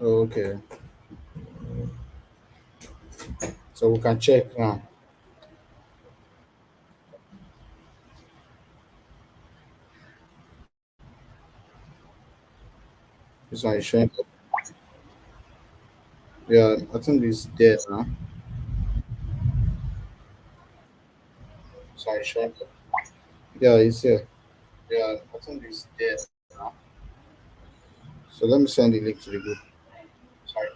Okay, so we can check now. This one is showing up. Yeah, I think it's there now. Sorry, showing up. Yeah, it's here. Yeah, I think it's there now. So let me send the link to the group. Sorry.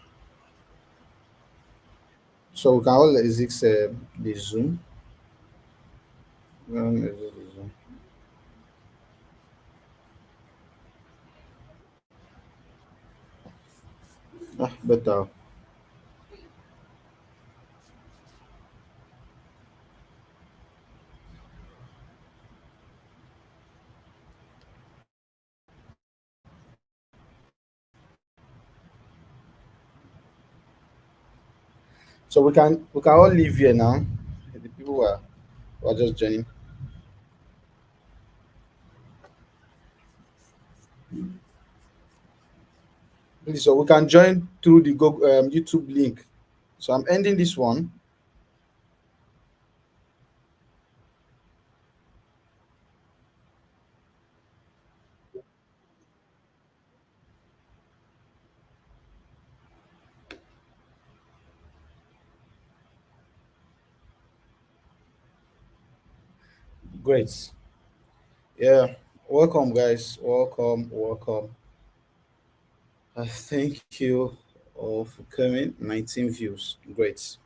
So we can all exit the Zoom. Exit the Zoom. Ah, better. So we can all leave here now. The people who are just joining. Please, so we can join through the YouTube link. So I'm ending this one. Great. Yeah. Welcome, guys. Welcome. Welcome. Thank you all for coming. 19 views. Great.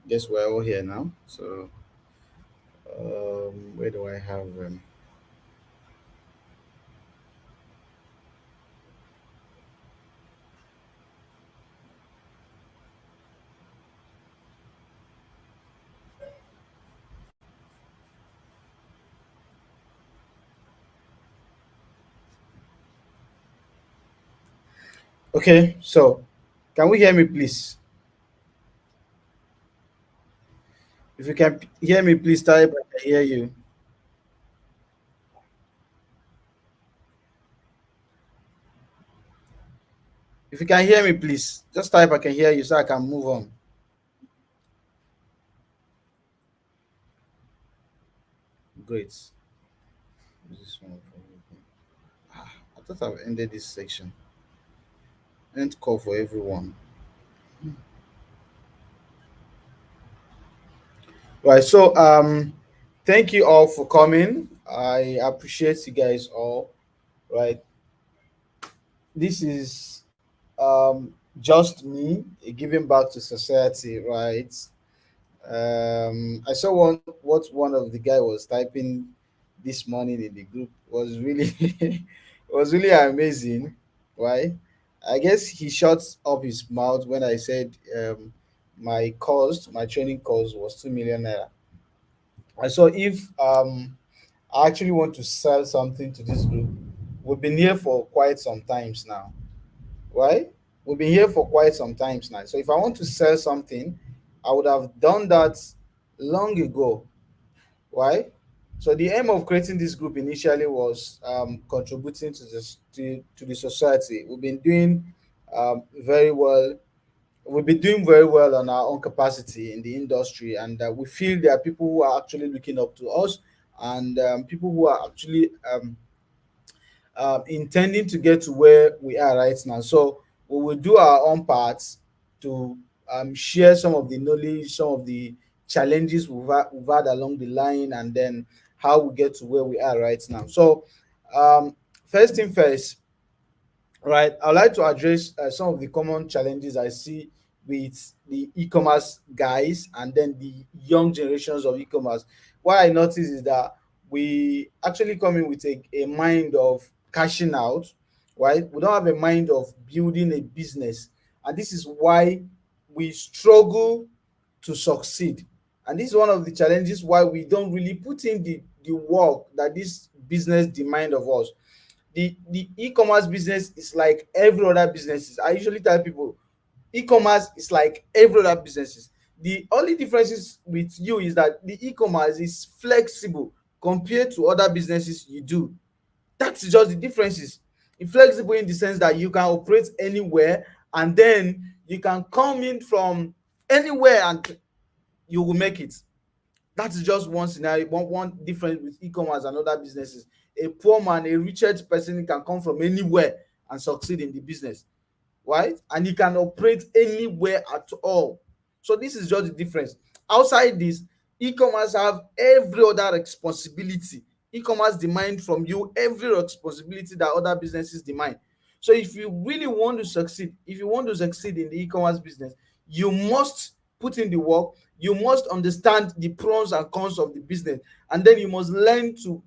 Guess we're all here now. So, where do I have them? Okay. So, can we hear me, please? If you can hear me, please type. I can hear you. If you can hear me, please just type. I can hear you, so I can move on. Great. This one. I thought I've ended this section. End call for everyone. Right. So thank you all for coming. I appreciate you guys all. Right. This is just me giving back to society, right? I saw what one of the guy was typing this morning in the group was really was really amazing. Why? I guess he shut up his mouth when I said my training cost was 2 million naira. And so if I actually want to sell something to this group, we've been here for quite some times now. Right? We've been here for quite some times now. So if I want to sell something, I would have done that long ago. Why? So the aim of creating this group initially was contributing to this to the society. We've been doing very well. We've been doing very well on our own capacity in the industry, and we feel there are people who are actually looking up to us, and people who are actually intending to get to where we are right now. So we will do our own parts to share some of the knowledge, some of the challenges we've had along the line, and then how we get to where we are right now. So, first thing first, right, I'd like to address some of the common challenges I see with the e-commerce guys and then the young generations of e-commerce. What I notice is that we actually come in with a mind of cashing out, right? We don't have a mind of building a business. And this is why we struggle to succeed. And this is one of the challenges why we don't really put in the work that this business demand of us. The e-commerce business is like every other businesses. I usually tell people e-commerce is like every other businesses. The only differences with you is that the e-commerce is flexible compared to other businesses you do. That's just the differences. It's flexible in the sense that you can operate anywhere and then you can come in from anywhere and you will make it. That is just one scenario, one difference with e-commerce and other businesses. A poor man, a richest person can come from anywhere and succeed in the business, right? And he can operate anywhere at all. So this is just the difference. Outside this, e-commerce have every other responsibility. E-commerce demand from you every responsibility that other businesses demand. So if you really want to succeed, if you want to succeed in the e-commerce business, you must put in the work. You must understand the pros and cons of the business, and then you must learn to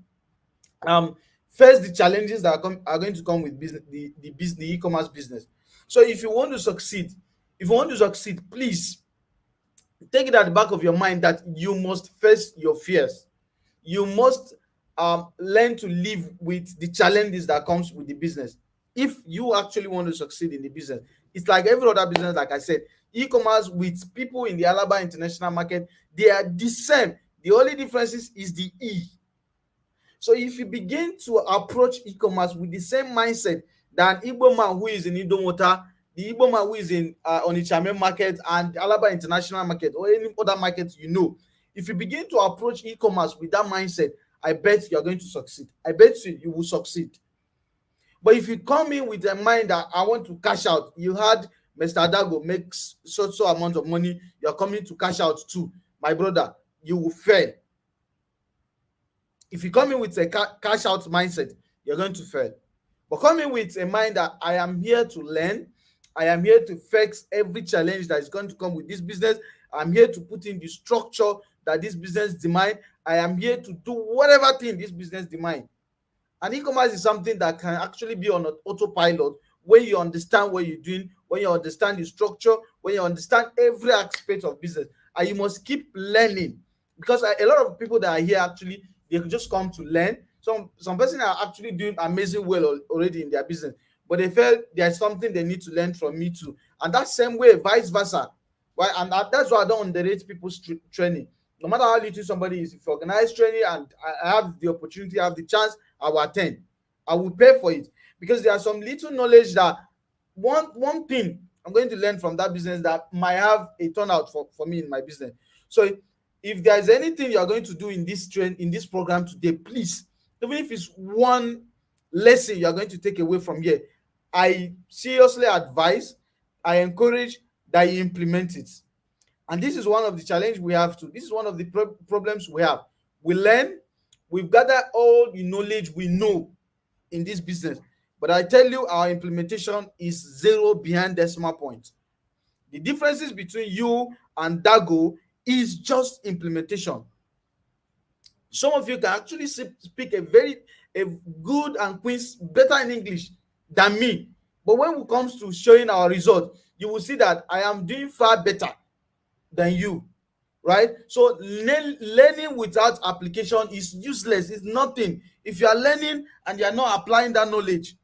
um face the challenges that are going to come with business, the e-commerce business. So if you want to succeed, please take it at the back of your mind that you must face your fears. You must learn to live with the challenges that comes with the business if you actually want to succeed in the business. It's like every other business, like I said. E-commerce with people in the Alaba international market, they are the same. The only difference is the E. So if you begin to approach e-commerce with the same mindset that Igbo man who is in Idomota, the Igbo man who is in Onitsha market and Alaba international market, or any other market, if you begin to approach e-commerce with that mindset, I bet you are going to succeed. I bet you will succeed. But if you come in with a mind that I want to cash out, you had Mr. Adago makes so amount of money, you're coming to cash out too, my brother, you will fail. If you come in with a cash out mindset, you're going to fail. But come in with a mind that I am here to learn, I am here to fix every challenge that is going to come with this business. I'm here to put in the structure that this business demand. I am here to do whatever thing this business demand. And e-commerce is something that can actually be on an autopilot when you understand what you're doing, when you understand the structure, when you understand every aspect of business. And you must keep learning, because a lot of people that are here actually, they just come to learn. Some person are actually doing amazing well already in their business, but they felt there's something they need to learn from me too. And that same way, vice versa. Right? And that's why I don't underrate people's training. No matter how little somebody is, if you organize training and I have the opportunity, I have the chance, I will attend. I will pay for it, because there are some little knowledge that one thing I'm going to learn from that business that might have a turnout for me in my business. So if there is anything you are going to do in this program today, please, even if it's one lesson you are going to take away from here, I seriously advise, I encourage that you implement it. And this is one of the challenge we have to. This is one of the problems we have. We learn, we've gathered all the knowledge we know in this business, but I tell you, our implementation is zero behind decimal point. The differences between you and Dago is just implementation. Some of you can actually speak a good and better in English than me, but when it comes to showing our result, you will see that I am doing far better than you, right? So learning without application is useless. It's nothing. If you are learning and you are not applying that knowledge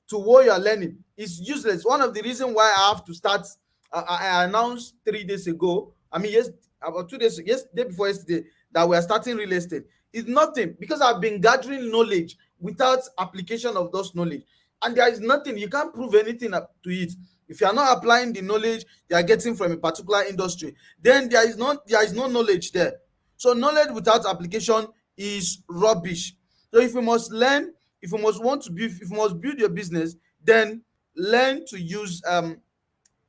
to what you are learning, it's useless. One of the reasons why I have to start, I announced 3 days ago, yes, about 2 days, yes, day before yesterday, that we are starting real estate. It's nothing, because I've been gathering knowledge without application of those knowledge, and there is nothing. You can't prove anything to it. If you are not applying the knowledge you are getting from a particular industry, then there is no knowledge there. So knowledge without application is rubbish. So if you must learn, if you must want to build, if you must build your business, then learn to use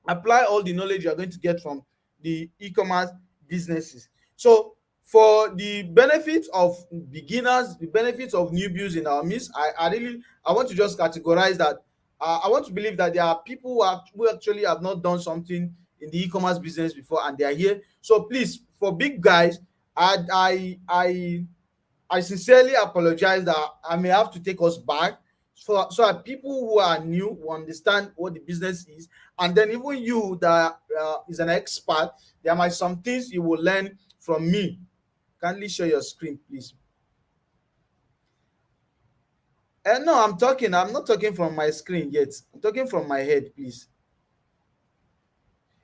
apply all the knowledge you are going to get from the e-commerce businesses. So for the benefits of beginners, the benefits of newbies in our midst, I want to just categorize that. I want to believe that there are people who actually have not done something in the e-commerce business before, and they are here. So please, for big guys, I sincerely apologize that I may have to take us back, so that people who are new will understand what the business is, and then even you that is an expert, there might some things you will learn from me. Kindly share your screen, please. And no, I'm not talking from my screen yet. I'm talking from my head, please.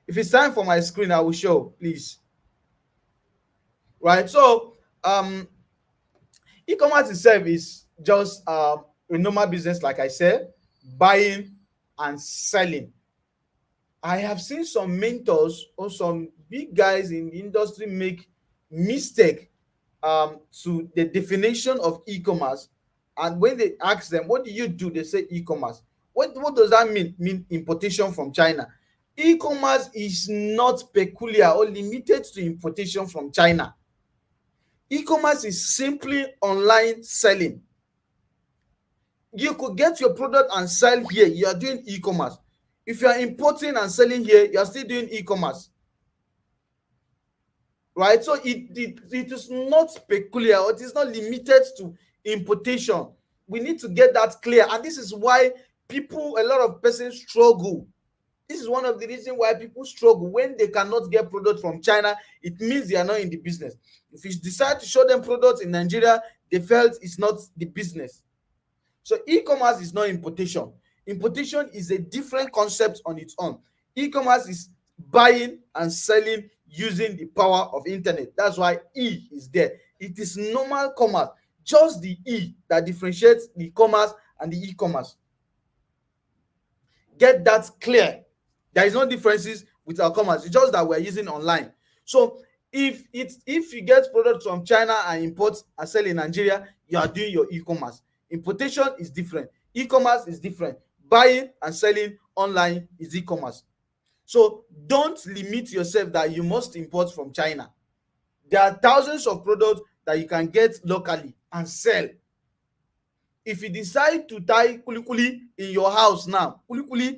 If it's time for my screen, I will show, please. Right. So e-commerce itself is just a normal business, like I said, buying and selling. I have seen some mentors or some big guys in the industry make mistake to the definition of e-commerce. And when they ask them, what do you do? They say e-commerce. What does that mean? Mean importation from China. E-commerce is not peculiar or limited to importation from China. E-commerce is simply online selling. You could get your product and sell here, you are doing e-commerce. If you are importing and selling here, you are still doing e-commerce, right? So it is not peculiar, or it is not limited to importation. We need to get that clear, and this is why a lot of persons struggle. This is one of the reasons why people struggle when they cannot get product from China. It means they are not in the business. If you decide to show them products in Nigeria, they felt it's not the business. So e-commerce is not importation. Importation is a different concept on its own. E-commerce is buying and selling using the power of internet. That's why E is there. It is normal commerce, just the E that differentiates the commerce and the e-commerce. Get that clear. There is no differences with our commerce. It's just that we're using online. So if you get products from China and import and sell in Nigeria, you are doing your e-commerce. Importation is different. E-commerce is different. Buying and selling online is e-commerce. So don't limit yourself that you must import from China. There are thousands of products that you can get locally and sell. If you decide to tie kulikuli in your house now, kulikuli,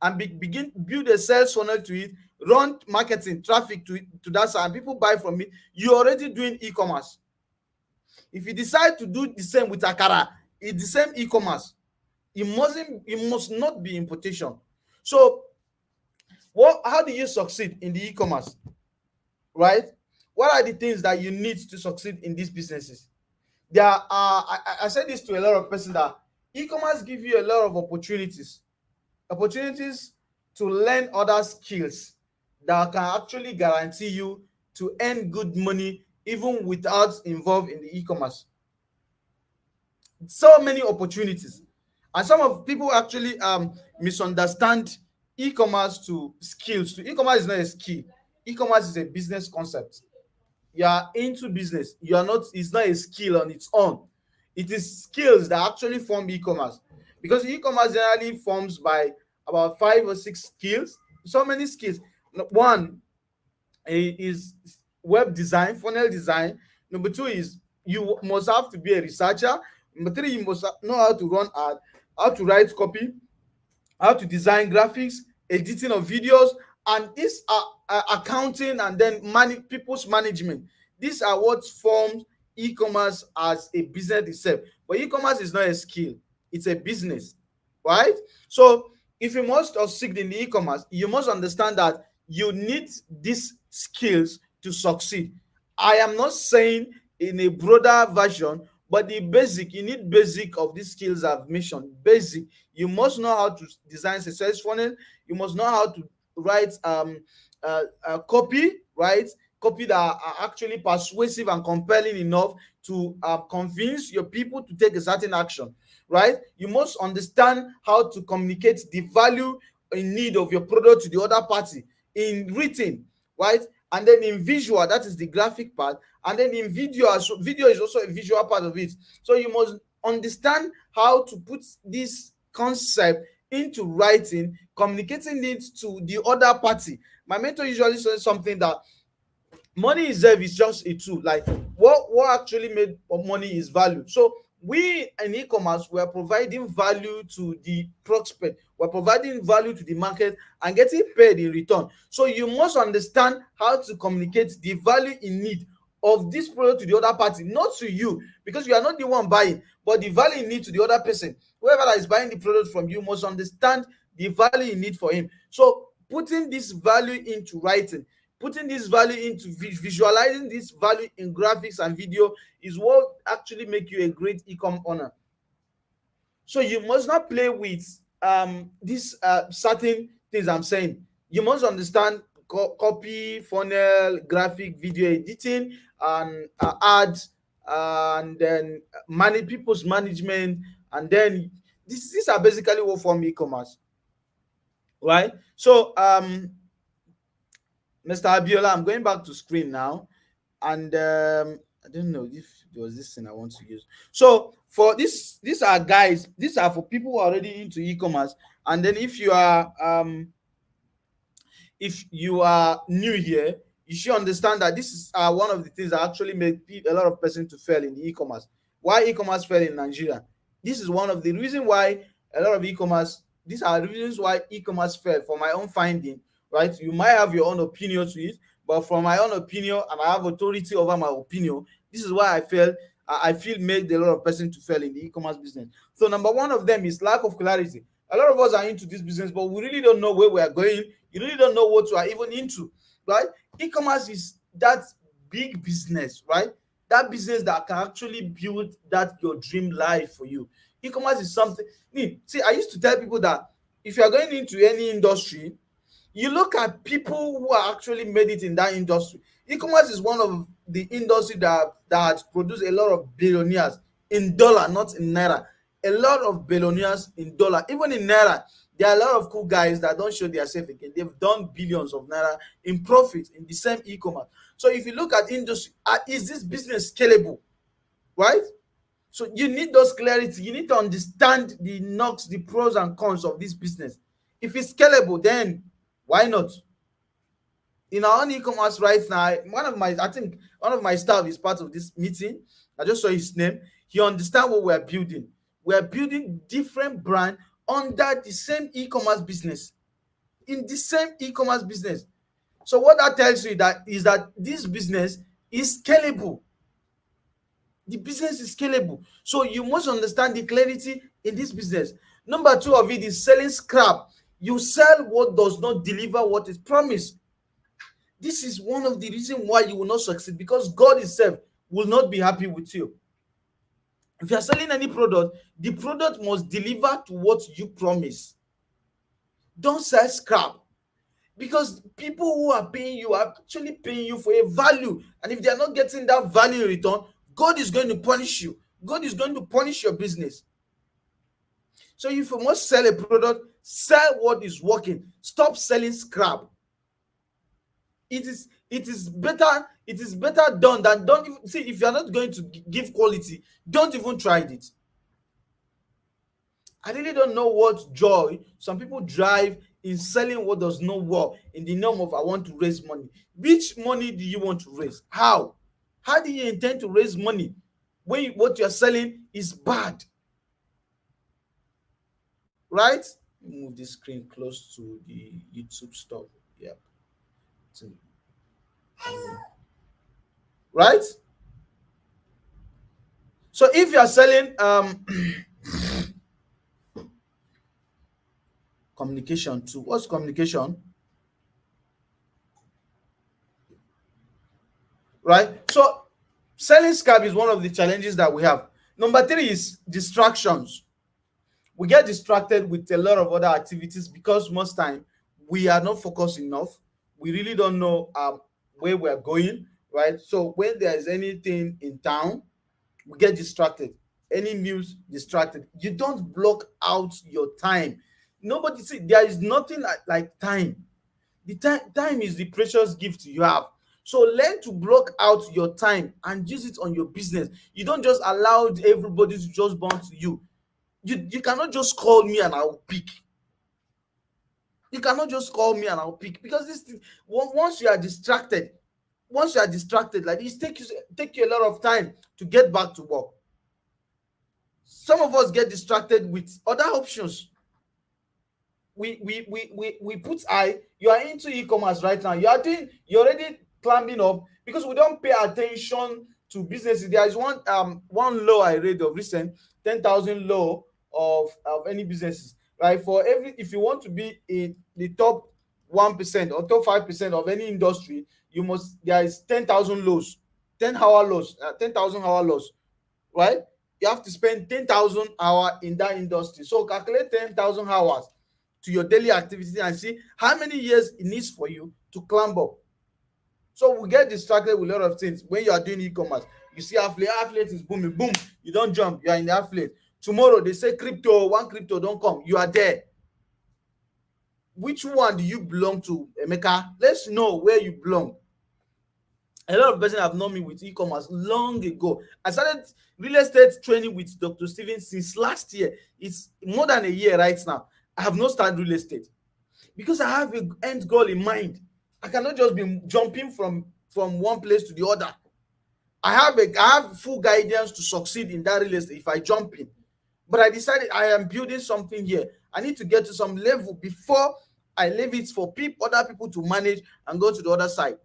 and begin build a sales funnel to it, run marketing traffic to that side, and people buy from it, you're already doing e-commerce. If you decide to do the same with akara, it's the same e-commerce. It must not be importation. So how do you succeed in the e-commerce, right? What are the things that you need to succeed in these businesses? There are I said this to a lot of persons, that e-commerce give you a lot of opportunities to learn other skills that can actually guarantee you to earn good money even without involved in the e-commerce. So many opportunities, and some of people actually misunderstand e-commerce to skills. E-commerce is not a skill. E-commerce is a business concept. You are into business, you are not. It's not a skill on its own. It is skills that actually form e-commerce, because e-commerce generally forms by about 5 or 6 skills. So many skills. One is web design, funnel design. Number two is you must have to be a researcher. Number three, you must know how to run ad, how to write copy, how to design graphics, editing of videos, and these are accounting, and then people's management. These are what forms e-commerce as a business itself. But e-commerce is not a skill, it's a business, right? So if you must succeed in the e-commerce, you must understand that you need these skills to succeed. I am not saying in a broader version, but the basic, you need basic of these skills I've mentioned. Basic, you must know how to design a sales funnel. You must know how to write copy, right? Copy that are actually persuasive and compelling enough to convince your people to take a certain action, right? You must understand how to communicate the value in need of your product to the other party in written, right? And then in visual, that is the graphic part. And then in video, video is also a visual part of it. So you must understand how to put this concept into writing, communicating it to the other party. My mentor usually says something that money itself is just a tool. Like what actually made money is value. So we in e-commerce, we are providing value to the prospect, we're providing value to the market and getting paid in return. So you must understand how to communicate the value in need of this product to the other party, not to you, because you are not the one buying, but the value in need to the other person. Whoever that is buying the product from you must understand the value in need for him. So putting this value into writing, putting this value into visualizing this value in graphics and video is what actually make you a great e-com owner. So you must not play with these certain things I'm saying. You must understand copy, funnel, graphic, video editing, and ads, and then manage people's management, and then these are basically what form e-commerce. right? So Mr. Abiola, I'm going back to screen now, and I don't know if there was this thing I want to use. So for this, these are guys. These are for people who are already into e-commerce, and then if you are new here, you should understand that this is one of the things that actually made a lot of person to fail in the e-commerce. Why e-commerce fell in Nigeria? This is one of the reason why a lot of e-commerce. These are the reasons why e-commerce fell. For my own finding, right? You might have your own opinion to it, but from my own opinion, and I have authority over my opinion. This is why I feel made a lot of person to fail in the e-commerce business. So number one of them is lack of clarity. A lot of us are into this business, but we really don't know where we are going. You really don't know what you are even into, right? E-commerce is that big business, right? That business that can actually build that your dream life for you. E-commerce is something. See, I used to tell people that if you are going into any industry, you look at people who are actually made it in that industry. E-commerce is one of the industry that has produced a lot of billionaires in dollar, not in naira. A lot of billionaires in dollar, even in naira. There are a lot of cool guys that don't show themselves again. They've done billions of naira in profit in the same e-commerce. So if you look at industry, is this business scalable, right? So you need those clarity. You need to understand the knocks, the pros and cons of this business. If it's scalable, then why not? In our own e-commerce right now, I think one of my staff is part of this meeting. I just saw his name. He understands what we're building. We're building different brand under the same e-commerce business. In the same e-commerce business. So what that tells you that is that this business is scalable. The business is scalable. So you must understand the clarity in this business. Number two of it is selling scrap. You sell what does not deliver what is promised. This is one of the reasons why you will not succeed, because God Himself will not be happy with you. If you are selling any product, the product must deliver to what you promise. Don't sell scrap, because people who are paying you are actually paying you for a value. And if they are not getting that value in return, God is going to punish you. God is going to punish your business. So if you must sell a product, sell what is working. Stop selling scrap. It is better done than don't even see. If you are not going to give quality, don't even try it. I really don't know what joy some people drive in selling what does not work in the name of I want to raise money. Which money do you want to raise? How do you intend to raise money when what you're selling is bad? Right? Move this screen close to the YouTube stuff. Yep. Right? So if you are selling communication too, what's communication? Right? So selling scab is one of the challenges that we have. Number three is distractions. We get distracted with a lot of other activities because most time we are not focused enough. We really don't know where we're going, right? So when there is anything in town, we get distracted. Any news, distracted. You don't block out your time. Nobody see there is nothing like time. The time is the precious gift you have. So learn to block out your time and use it on your business. You don't just allow everybody to just bounce to you. You cannot just call me and I'll pick. You cannot just call me and I'll pick, because this thing, once you are distracted, like this, take you a lot of time to get back to work. Some of us get distracted with other options. We put eye. You are into e-commerce right now. You're already climbing up, because we don't pay attention to businesses. There is one law I read of recent, 10,000 law of any businesses, right? For every, if you want to be in the top 1% or top 5% of any industry, there is 10,000 laws, 10-hour laws, 10,000-hour laws, right? You have to spend 10,000 hours in that industry. So calculate 10,000 hours to your daily activity and see how many years it needs for you to climb up. So we get distracted with a lot of things. When you are doing e-commerce, you see affiliate is booming, boom, you don't jump, you are in the affiliate. Tomorrow they say crypto, one crypto don't come, you are there. which one do you belong to, Emeka? Let's know where you belong. A lot of persons have known me with e-commerce long ago. I started real estate training with Dr. Steven since last year. It's more than a year right now. I have not started real estate because I have a end goal in mind. I cannot just be jumping from one place to the other. I have full guidance to succeed in that real estate if I jump in. But I decided I am building something here. I need to get to some level before I leave it for other people to manage and go to the other side.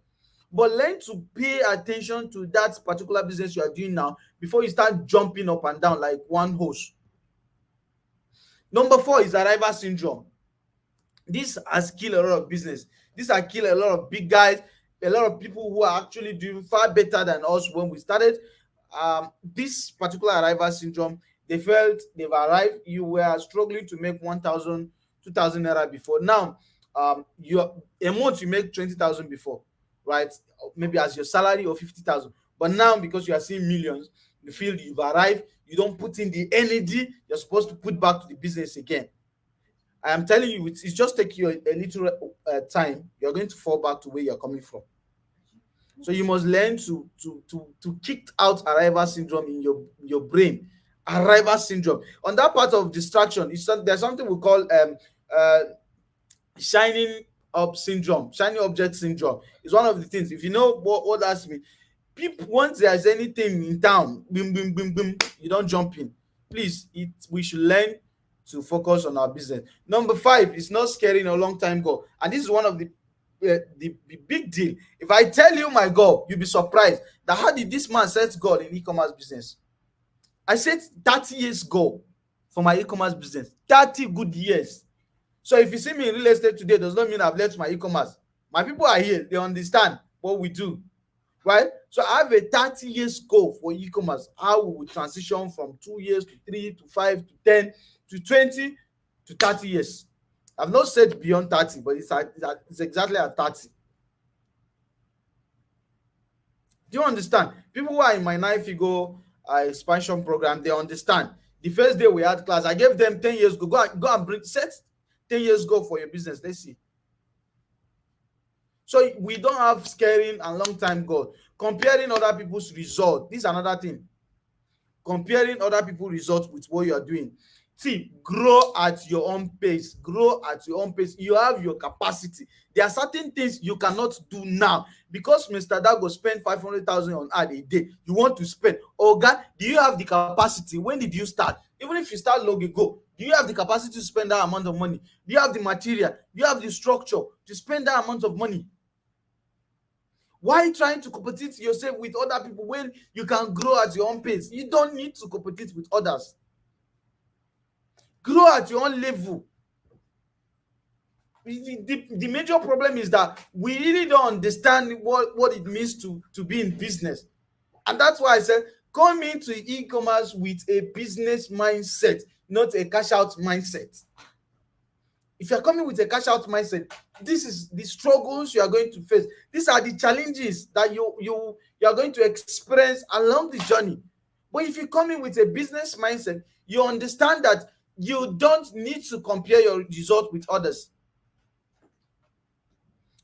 But learn to pay attention to that particular business you are doing now before you start jumping up and down like one horse. Number 4 is arrival syndrome. This has killed a lot of business. This has killed a lot of big guys, a lot of people who are actually doing far better than us when we started. This particular arrival syndrome, they felt they've arrived. You were struggling to make 1,000, 2,000 naira before. Now, you a month you make 20,000 before, right? Maybe as your salary or 50,000. But now, because you are seeing millions, you feel you've arrived. You don't put in the energy you're supposed to put back to the business again. I am telling you, it's just take you a little time. You're going to fall back to where you're coming from. So you must learn to kick out arrival syndrome in your brain. Arrival syndrome. On that part of distraction, there's something we call uh, shining up syndrome. Shining object syndrome is one of the things. If you know what that's mean, people, once there's anything in town, boom, boom, boom, boom, you don't jump in. Please, we should learn to focus on our business. Number 5 is not scaring a long time goal, and this is one of the big deal. If I tell you my goal, you'll be surprised that how did this man set goal in e-commerce business. I set 30 years goal for my e-commerce business. 30 good years. So if you see me in real estate today, does not mean I've left my e-commerce. My people are here. They understand what we do, right? So I have a 30 years goal for e-commerce. How we will transition from 2 years to 3 to 5 to 10 to 20 to 30 years. I've not said beyond 30, but it's exactly at 30. Do you understand? People who are in my 9-figure expansion program, they understand. The first day we had class, I gave them 10 years go and bring set 10 years go for your business. Let's see. So we don't have scaring and long time goal. Comparing other people's result. This is another thing. Comparing other people's results with what you are doing. See, grow at your own pace. Grow at your own pace. You have your capacity. There are certain things you cannot do now because Mr. Dago spent 500,000 on ad a day. You want to spend. Oh God, do you have the capacity? When did you start? Even if you start long ago, do you have the capacity to spend that amount of money? Do you have the material? Do you have the structure to spend that amount of money? Why trying to compete yourself with other people when you can grow at your own pace? You don't need to compete with others. Grow at your own level. The major problem is that we really don't understand what it means to be in business. And that's why I said, come into e-commerce with a business mindset, not a cash out mindset. If you're coming with a cash out mindset, this is the struggles you are going to face. These are the challenges that you are going to experience along the journey. But if you come in with a business mindset, you understand that you don't need to compare your result with others.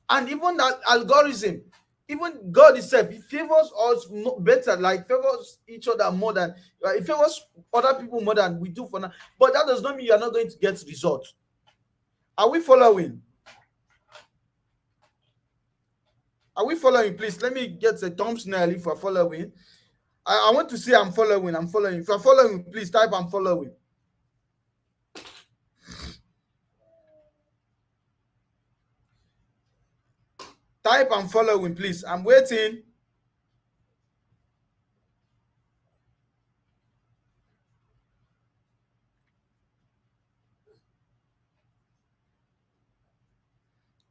And even that algorithm, even God itself, he favors us better, like favors each other more than it favors other people more than we do for now. But that does not mean you are not going to get results. Are we following? Are we following? Please let me get a thumbnail if we're following. I want to see I'm following. I'm following. If you're following, please type I'm following. Type I'm following, please. I'm waiting.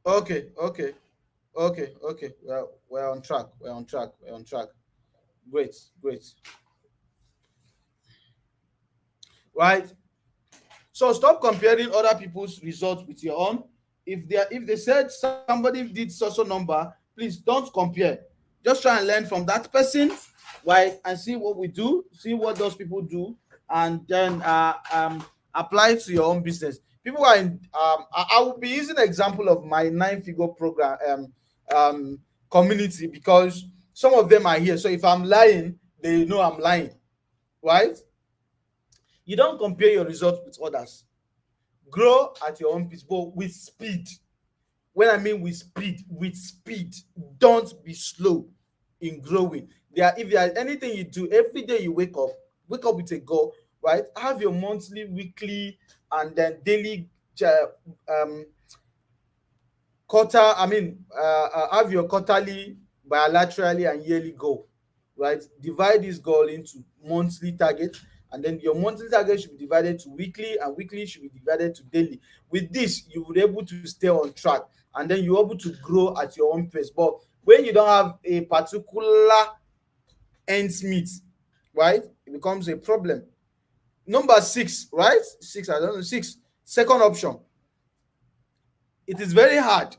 Okay, okay, okay. We're on track. We're on track. We're on track. Great, great. Right. So stop comparing other people's results with your own. If they said somebody did social number, please don't compare. Just try and learn from that person, right? And see what we do, see what those people do, and then apply to your own business. People are in I will be using an example of my nine-figure program community, because some of them are here. So if I'm lying, they know I'm lying, right? You don't compare your results with others. Grow at your own pace, but with speed. When I mean with speed, don't be slow in growing. If there is anything you do every day, you wake up with a goal, right? Have your monthly, weekly, and then daily um have your quarterly, bilaterally, and yearly goal, right? Divide this goal into monthly target, and then your monthly target should be divided to weekly, and weekly should be divided to daily. With this, you will be able to stay on track, and then you're able to grow at your own pace. But when you don't have a particular ends meet, right, it becomes a problem. Number six, right? Six, I don't know, six. Second option, it is very hard.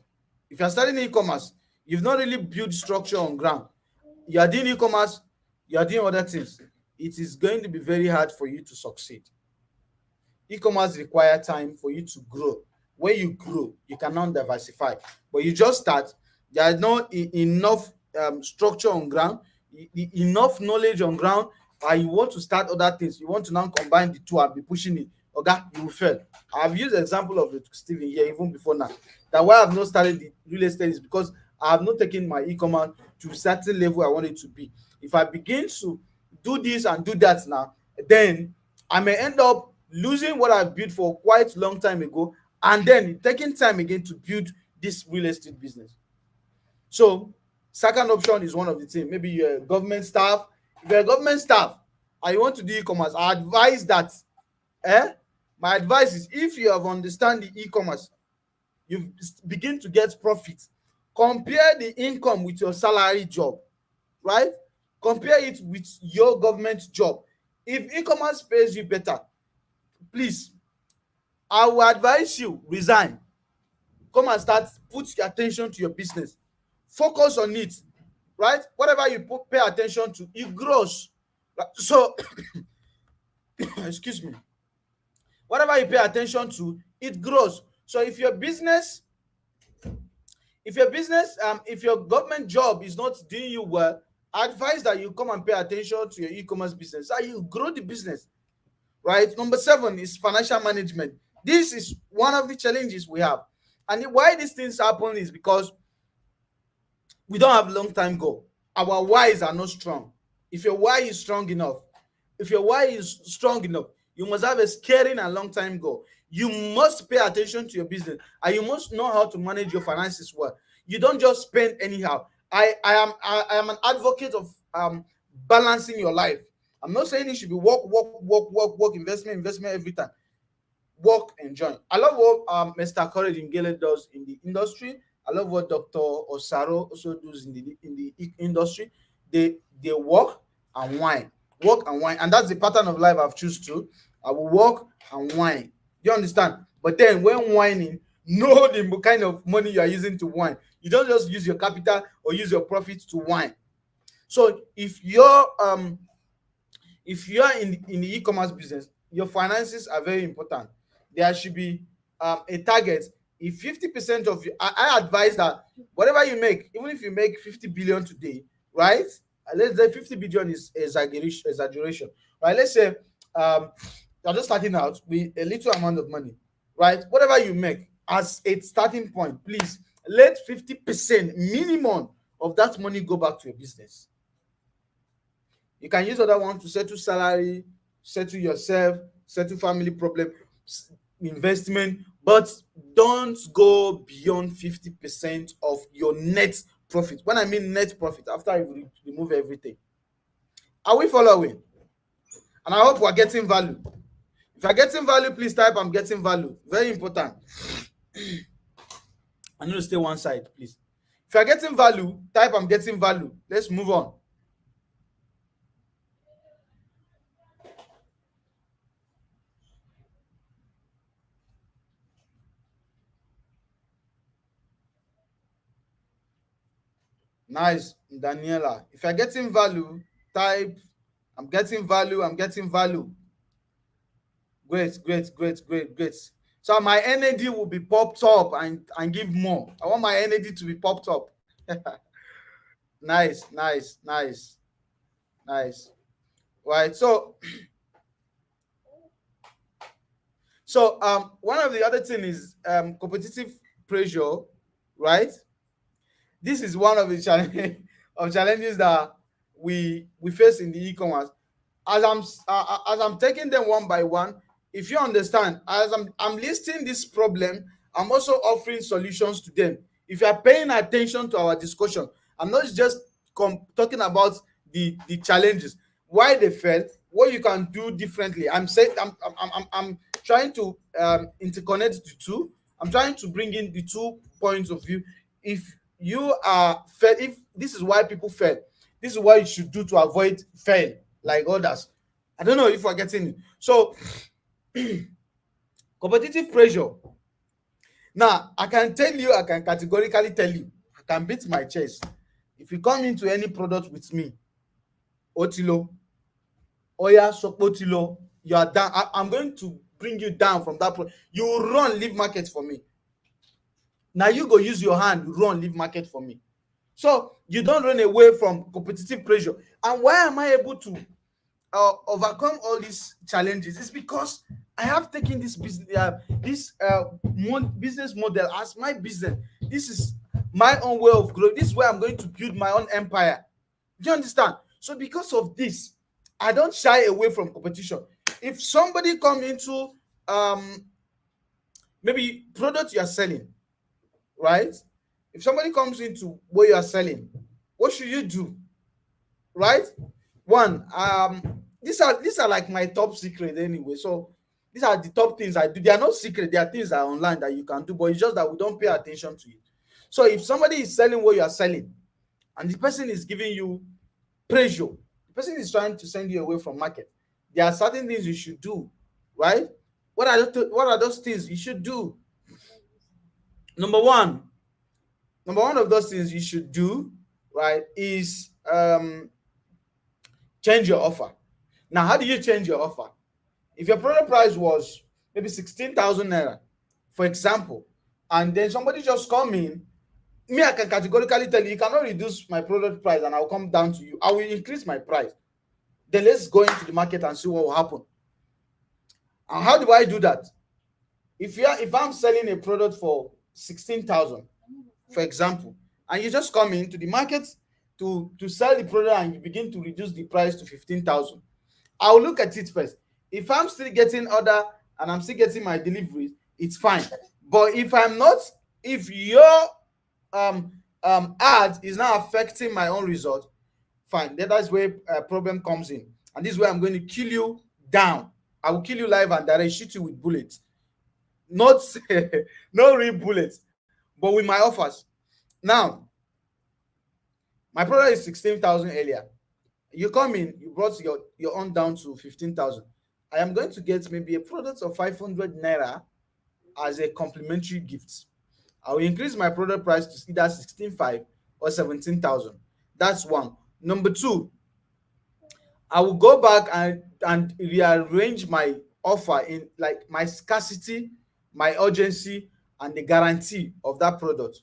If you're starting e-commerce, you've not really built structure on ground. You are doing e-commerce, you are doing other things. It is going to be very hard for you to succeed. E-commerce require time for you to grow. When you grow, you cannot diversify. But you just start, there is not enough structure on ground, enough knowledge on ground, and you want to start other things. You want to now combine the two and be pushing it. Okay, you will fail. I've used the example of Stephen here even before now. That why I've not started the real estate is because I have not taken my e-commerce to a certain level I want it to be. If I begin to do this and do that now, then I may end up losing what I've built for quite a long time ago, and then taking time again to build this real estate business. So, second option is one of the things. Maybe you're a government staff. If you're a government staff and you want to do e-commerce, I advise that. Eh? My advice is, if you have understand the e-commerce, you begin to get profit. Compare the income with your salary job, right? Compare it with your government job. If e-commerce pays you better, please, I will advise you resign. Come and start, put your attention to your business. Focus on it, right? Whatever you pay attention to, it grows. So, excuse me. Whatever you pay attention to, it grows. So if your government job is not doing you well, I advise that you come and pay attention to your e-commerce business, so you grow the business, right? Number seven is financial management. This is one of the challenges we have, and why these things happen is because we don't have long time goal. Our whys are not strong. If your why is strong enough, you must have a scaling and long time goal. You must pay attention to your business, and you must know how to manage your finances well. You don't just spend anyhow. I am an advocate of balancing your life. I'm not saying it should be work, investment every time. Work, enjoy. I love what Mr. Courage Ngele does in the industry. I love what Dr. Osaro also does in the industry. They work and wine, and that's the pattern of life I've choose to. I will work and wine. You understand? But then when whining, know the kind of money you are using to wine. You don't just use your capital or use your profits to wine. So if you are in the e-commerce business, your finances are very important. There should be a target. If 50% of you, I advise that whatever you make, even if you make 50 billion today, right? Let's say 50 billion is exaggeration, right? Let's say you're just starting out with a little amount of money, right? Whatever you make as a starting point, please let 50% minimum of that money go back to your business. You can use other ones to settle salary, settle yourself, settle family problem, investment, but don't go beyond 50% of your net profit. When I mean net profit, after you remove everything. Are we following? And I hope we're getting value. If you're getting value, please type I'm getting value. Very important. I need to stay one side, please. If you're getting value, type I'm getting value. Let's move on. Nice, Daniela. If you're getting value, type I'm getting value. I'm getting value. Great, great, great, great, great. So my energy will be popped up and give more. I want my energy to be popped up. Nice, nice, nice, nice. Right. So one of the other thing is competitive pressure, right? This is one of the challenge of challenges that we face in the e-commerce. As I'm taking them one by one, if you understand, as I'm listing this problem, I'm also offering solutions to them. If you are paying attention to our discussion, I'm not just talking about the challenges, why they fail, what you can do differently. I'm trying to interconnect the two. I'm trying to bring in the 2 points of view. If you are fail, if this is why people fail, this is what you should do to avoid fail like others. I don't know if we're getting it. So competitive pressure. Now, I can tell you, I can categorically tell you, I can beat my chest. If you come into any product with me, Otilo, Oya Sopotilo, you are down. I'm going to bring you down from that point. You will run, leave market for me. Now you go use your hand, run, leave market for me. So you don't run away from competitive pressure. And why am I able to overcome all these challenges? It's because I have taken this business, business model as my business. This is my own way of growth. This is where I'm going to build my own empire. Do you understand? So because of this, I don't shy away from competition. If somebody come into um maybe product you are selling, right? If somebody comes into what you are selling, what should you do? Right? One, these are like my top secret anyway. So these are the top things I do. They are not secret, they are things that are online that you can do, but it's just that we don't pay attention to it. So if somebody is selling what you are selling and the person is giving you pressure, the person is trying to send you away from market, there are certain things you should do, right? What are those things you should do? Number one, number one of those things you should do, right, is change your offer. Now, how do you change your offer? If your product price was maybe 16,000 naira, for example, and then somebody just come in, me, I can categorically tell you, you cannot reduce my product price and I'll come down to you. I will increase my price. Then let's go into the market and see what will happen. And how do I do that? If I'm selling a product for 16,000, for example, and you just come into the market to sell the product and you begin to reduce the price to 15,000, I'll look at it first. If I'm still getting order and I'm still getting my deliveries, it's fine. But if I'm not, if your ad is now affecting my own result, fine. Then that's where a problem comes in, and this is where I'm going to kill you down. I will kill you live and direct, shoot you with bullets, not no real bullets, but with my offers. Now, my product is 16,000 earlier. You come in, you brought your own down to 15,000. I am going to get maybe a product of 500 naira as a complimentary gift. I will increase my product price to either 16,500 or 17,000. That's one. Number two, I will go back and rearrange my offer in like my scarcity, my urgency, and the guarantee of that product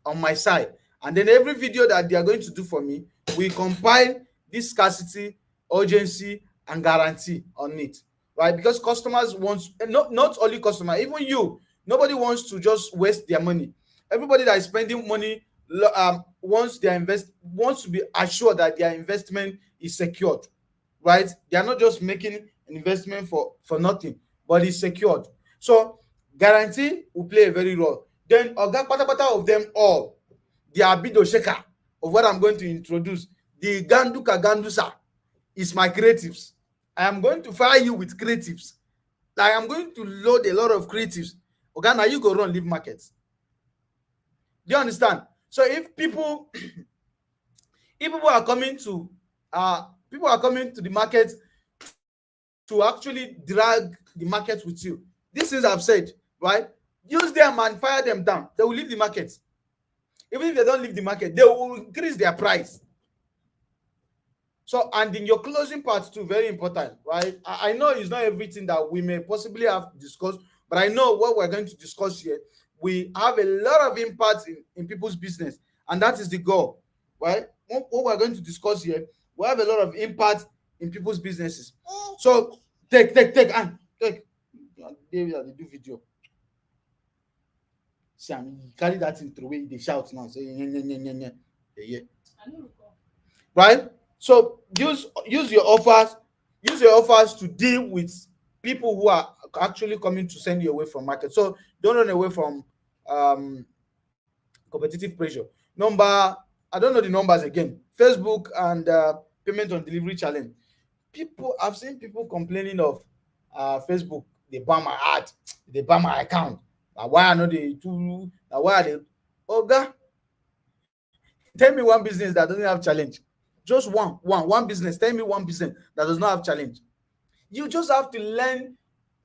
on my side. And then every video that they are going to do for me, we compile this scarcity, urgency, and guarantee on it, right? Because customers want, not only customer, even you, nobody wants to just waste their money. Everybody that is spending money wants to be assured that their investment is secured, right? They are not just making an investment for nothing, but it's secured. So guarantee will play a very role. Then oga patapata of them all, the abido shaker of what I'm going to introduce, the ganduka gandusa, is my creatives. I am going to fire you with creatives. I am going to load a lot of creatives. Okay, now you go run leave markets. Do you understand? So if people if people are coming to the market to actually drag the market with you, these things I've said, right? Use them and fire them down. They will leave the market. Even if they don't leave the market, they will increase their price. So, and in your closing part too, very important, right? I know it's not everything that we may possibly have to discuss, But I know what we're going to discuss here, we have a lot of impact in people's business, and that is the goal, right? What we're going to discuss here, we have a lot of impact in people's businesses. So take and take. They do video. Sam, carry that thing through away. They shout now. Say yeah. Yeah. Right. So use your offers. Use your offers to deal with people who are actually coming to send you away from market. So don't run away from um competitive pressure. I don't know the numbers again. Facebook and payment on delivery challenge. People, I've seen people complaining of Facebook. They ban my ad, they ban my account. Now why are not they too? Now why are they? Oga, tell me one business that doesn't have challenge. Just one business. Tell me one business that does not have challenge. You just have to learn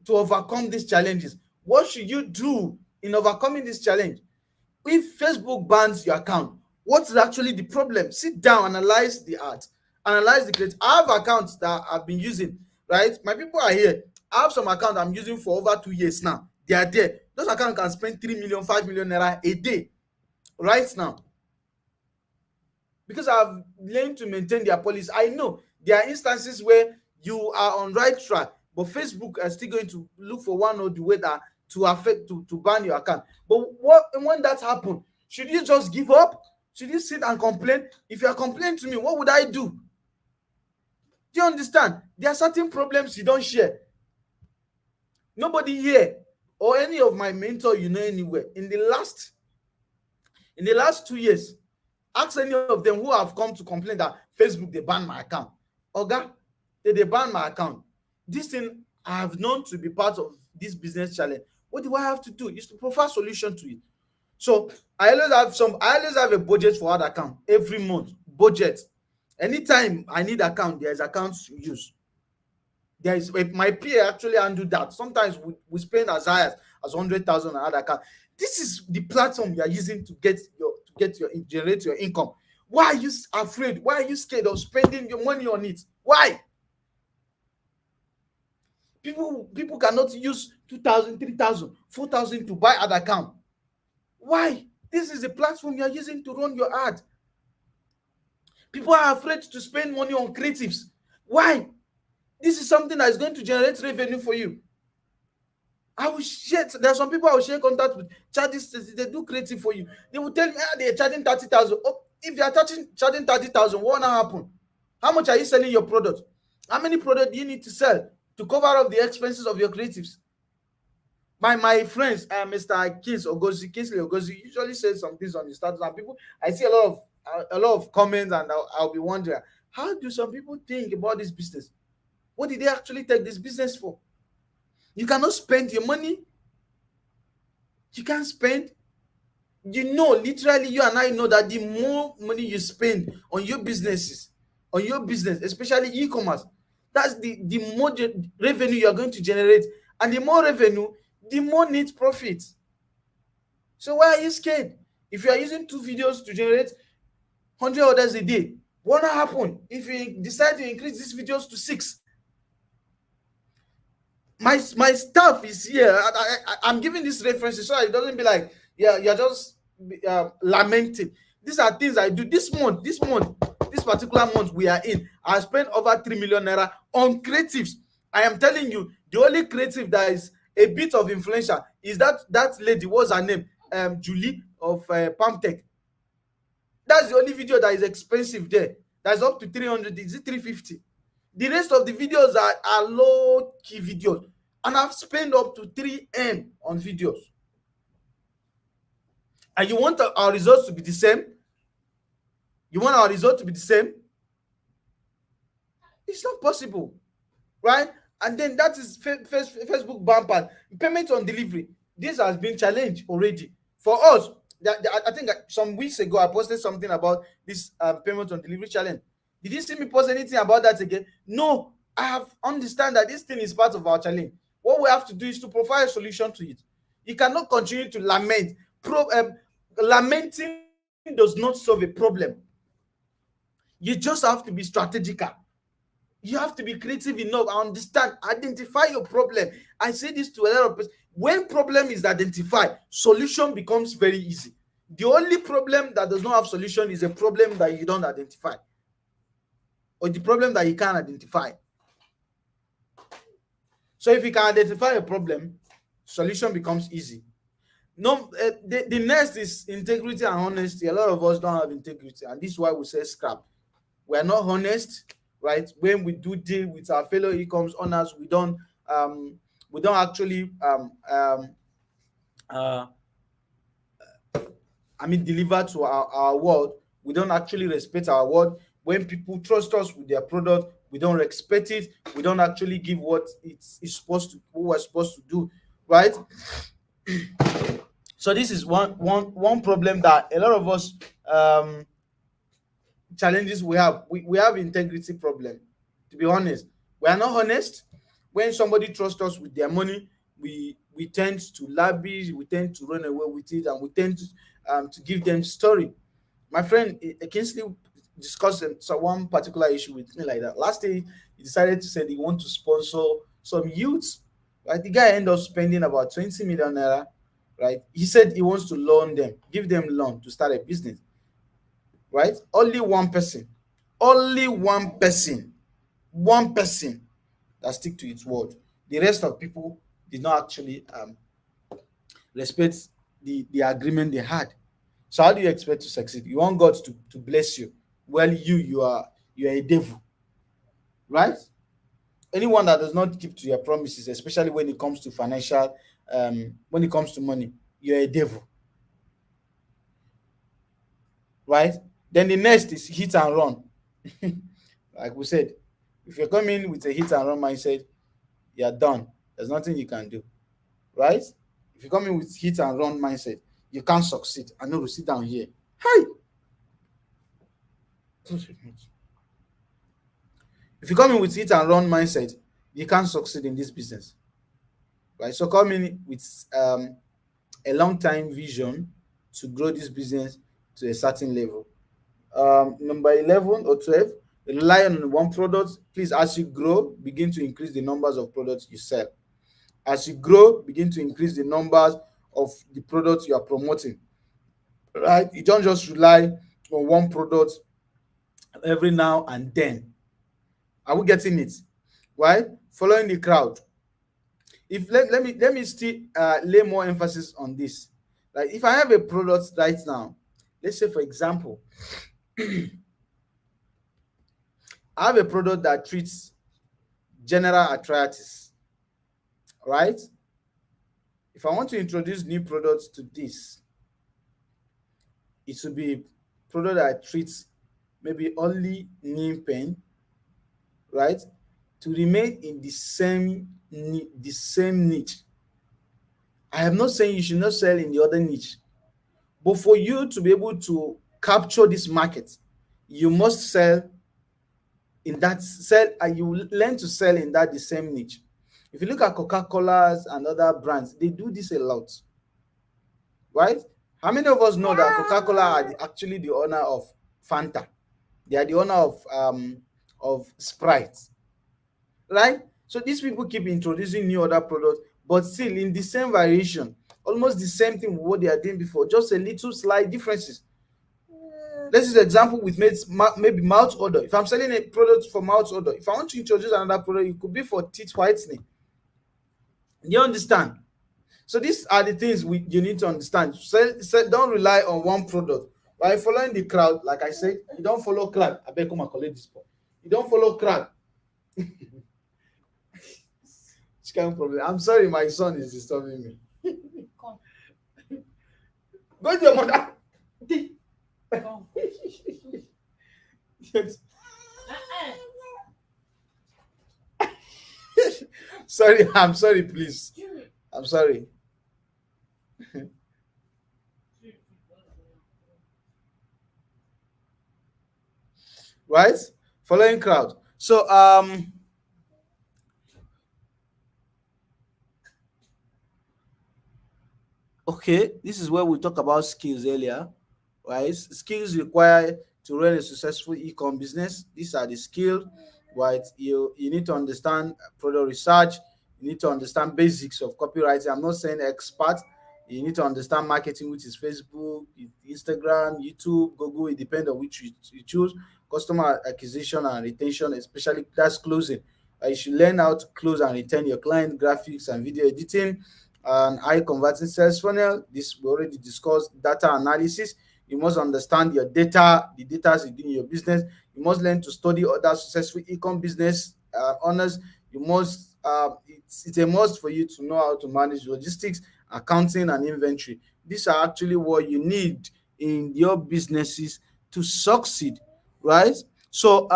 to overcome these challenges. What should you do in overcoming this challenge? If Facebook bans your account, what's actually the problem? Sit down, analyze the art, analyze the create. I have accounts that I've been using, right? My people are here. I have some accounts I'm using for over 2 years now. They are there. Those accounts can spend 3 million, 5 million naira a day right now because I've learned to maintain their policy. I know there are instances where you are on right track, but Facebook are still going to look for one or the way that to affect to ban your account. But what when that happens, should you just give up? Should you sit and complain? If you are complaining to me, what would I do? Do you understand? There are certain problems you don't share. Nobody here or any of my mentor you know anywhere in the last 2 years, ask any of them who have come to complain that Facebook they ban my account. Oga, they ban my account. This thing I have known to be part of this business challenge. What do I have to do? Is to provide solution to it. So I always have a budget for that account every month. Budget. Anytime I need account, there's accounts to use. There is my peer actually undo that. Sometimes we spend as high as 100,000 on other account. This is the platform you are using to generate your income. Why are you afraid? Why are you scared of spending your money on it? Why? People cannot use 2,000, 3,000, 4,000 to buy ad account. Why? This is the platform you are using to run your ad. People are afraid to spend money on creatives. Why? This is something that is going to generate revenue for you. I will share. There are some people I will share contact with. Charges, they do creative for you. They will tell me they are charging 30,000. Oh, if you are charging 30,000, what will happen? How much are you selling your product? How many products do you need to sell to cover up the expenses of your creatives? My friends, Mr. Kingsley Ogozi, usually says some things on the status, and people I see a lot of comments, and I'll be wondering, how do some people think about this business? What did they actually take this business for? You cannot spend your money. You can't spend. Literally, you and I know that the more money you spend on your business, especially e-commerce, that's the more revenue you're going to generate. And the more revenue, the more net profit. So why are you scared? If you are using 2 videos to generate 100 orders a day, what will happen if you decide to increase these videos to 6? My staff is here. I'm giving these references so it doesn't be like you're just lamenting. These are things I do this particular month we are in. I spent over 3 million naira on creatives. I am telling you, the only creative that is a bit of influential is that lady. What's her name? Julie of Palmtech. That's the only video that is expensive there. That's up to 300. Is it 350? The rest of the videos are low key videos, and I've spent up to 3M on videos. And you want our results to be the same? You want our result to be the same? It's not possible, right? And then that is Facebook bumper payment on delivery. This has been challenged already for us. I think some weeks ago I posted something about this payment on delivery challenge. Did you see me post anything about that again? No, I have understand that this thing is part of our challenge. What we have to do is to provide a solution to it. You cannot continue to lament. Lamenting does not solve a problem. You just have to be strategical. You have to be creative enough. I understand. Identify your problem. I say this to a lot of people. When problem is identified, solution becomes very easy. The only problem that does not have solution is a problem that you don't identify, or the problem that you can't identify. So if you can identify a problem, solution becomes easy. No, the next is integrity and honesty. A lot of us don't have integrity, and this is why we say scrap. We are not honest, right? When we do deal with our fellow e-coms owners, we don't actually uh, deliver to our word. We don't actually respect our word. When people trust us with their product, we don't respect it. We don't actually give what it's supposed to, what we're supposed to do, right? So this is one problem that a lot of us challenges we have. We have integrity problem. To be honest, we are not honest. When somebody trusts us with their money, we tend to lavish, we tend to run away with it, and we tend to give them story. My friend Kingsley discussed so one particular issue with me like that. Last day, he decided to say he want to sponsor some youths. Right, the guy ended up spending about 20 million naira. Right, he said he wants to loan them, give them loan to start a business. Right, only one person that stick to its word. The rest of people did not actually respect the agreement they had. So how do you expect to succeed? You want God to bless you. Well, you are a devil, right? Anyone that does not keep to your promises, especially when it comes to financial, when it comes to money, you're a devil, right? Then the next is hit and run. Like we said, if you're coming with a hit and run mindset, you're done. There's nothing you can do, right? If you come in with hit and run mindset, you can't succeed. I know to sit down here. Hi. If you come in with hit and run mindset, you can't succeed in this business, right? So come in with a long time vision to grow this business to a certain level. Number 11 or 12, rely on one product. Please, as you grow, begin to increase the numbers of products you sell. As you grow, begin to increase the numbers of the products you are promoting, right? You don't just rely on one product every now and then. Are we getting it? Right? Following the crowd. If let me still lay more emphasis on this. Like if I have a product right now, let's say for example, I have a product that treats general arthritis, right? If I want to introduce new products to this, it should be a product that treats maybe only knee pain, right? To remain in the same niche. I am not saying you should not sell in the other niche, but for you to be able to capture this market, you must sell in that sell and you learn to sell in that the same niche. If you look at Coca-Cola's and other brands, they do this a lot, right? How many of us know that Coca-Cola are actually the owner of Fanta? They are the owner of Sprite, right? So these people keep introducing new other products, but still in the same variation, almost the same thing with what they are doing before, just a little slight differences. Let's use the example with maybe mouth odor. If I'm selling a product for mouth odor, if I want to introduce another product, it could be for teeth whitening. You understand? So these are the things you need to understand. Don't rely on one product. By following the crowd, like I said, you don't follow crowd. I beg come and collect this point. You don't follow crowd. It's kind of problem. I'm sorry, my son is disturbing me. Come. Go to your mother. Come. Sorry, I'm sorry, please. I'm sorry. Right? Following crowd. So okay, this is where we talk about skills earlier, right? Skills required to run a successful e-com business. These are the skills, right? You need to understand product research, You need to understand basics of copywriting. I'm not saying expert. You need to understand marketing, which is Facebook, Instagram, YouTube, Google. It depends on which you choose. Customer acquisition and retention, especially that's closing. You should learn how to close and retain your client, graphics and video editing, and high converting sales funnel. This we already discussed. Data analysis. You must understand your data, the data within your business. You must learn to study other successful e-com business owners. You must it's a must for you to know how to manage logistics, accounting and inventory. These are actually what you need in your businesses to succeed, right? So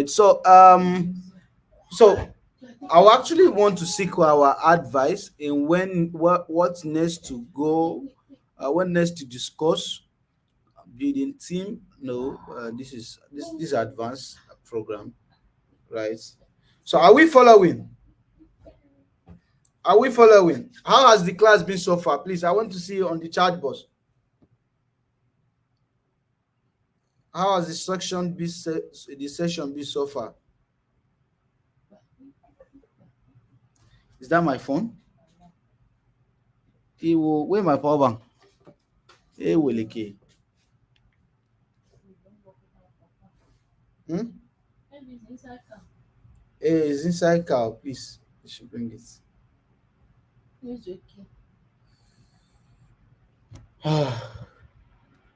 so so I actually want to seek our advice in when what's next to go, what next to discuss. Building team, no, this is advanced program, right? So are we following? How has the class been so far? Please, I want to see you on the chat box. How has the session been so far? Is that my phone? Where my power bank? Weleke. Hmm? It's inside car, please. You should bring it.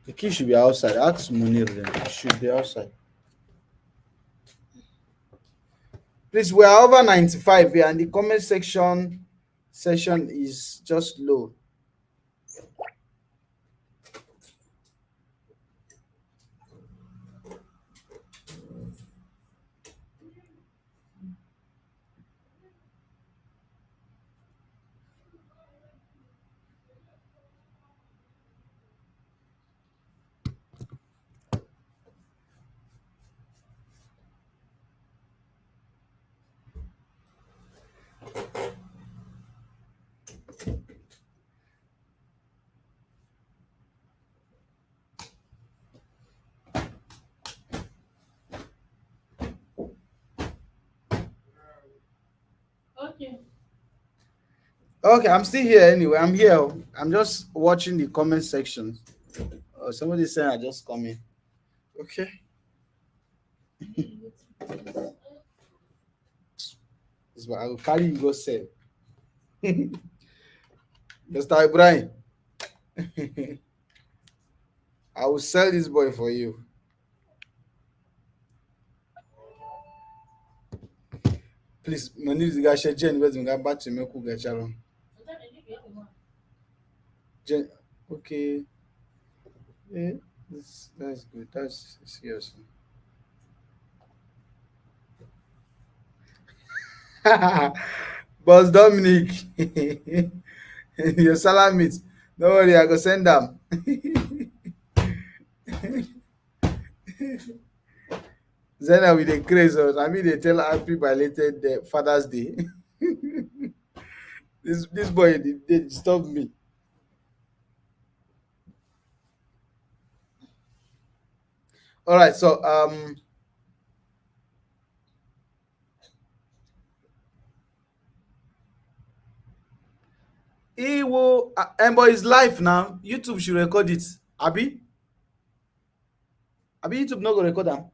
The key should be outside. Ask Munir then. It should be outside. Please, we are over 95 here, and the comment section is just low. Okay, I'm still here anyway. I'm here. I'm just watching the comment section. Somebody saying I just come in. Okay. I will carry you go sell. Mr. Ibrahim, I will sell this boy for you. Please, money is the guy share Jen with me. Back to me, cool get Sharon. Jen, okay. Yeah, that's good. That's serious. Boss Dominic, your salamit. Don't worry, I go send them. Zena with the craze. I mean, they tell happy belated Father's Day. This boy, they disturbed me. All right, so he will but it's live now. YouTube should record it. Abi YouTube not gonna record them.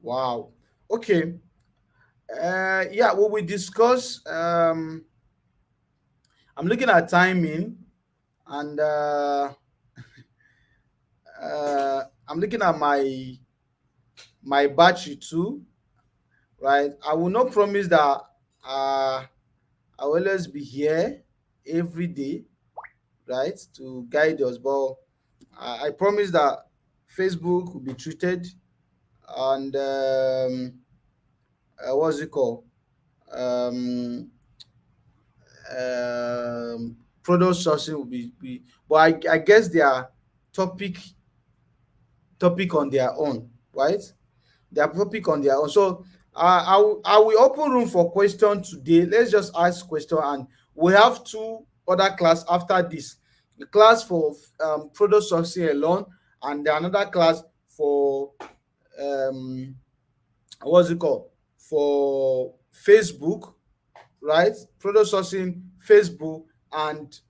Wow. Okay. Yeah, what we discuss. I'm looking at timing, and I'm looking at my battery too. Right. I will not promise that I will always be here every day, right, to guide us. But I promise that Facebook will be treated, and what's it called? Um, Product sourcing will but I guess they are topic topic on their own, right? They are topic on their own. So I will open room for question today. Let's just ask question, and We have two other class after this. The class for product sourcing alone, and then another class for um what's it called, for Facebook, right? Product sourcing, Facebook, and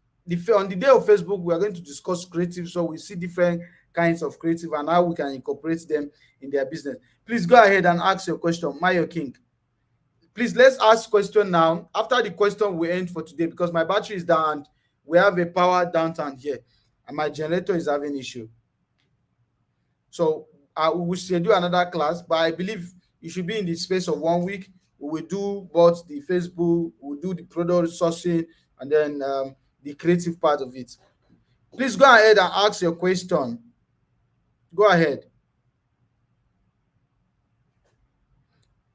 on the day of Facebook, we are going to discuss creative. So we see different kinds of creative and how we can incorporate them in their business. Please go ahead and ask your question, Mayo King. Please, let's ask question now. After the question, we end for today because my battery is down. And we have a power downtown here, and my generator is having issue. So we will schedule another class, but I believe it should be in the space of 1 week. We will do both the Facebook, we will do the product sourcing, and then the creative part of it. Please go ahead and ask your question. Go ahead.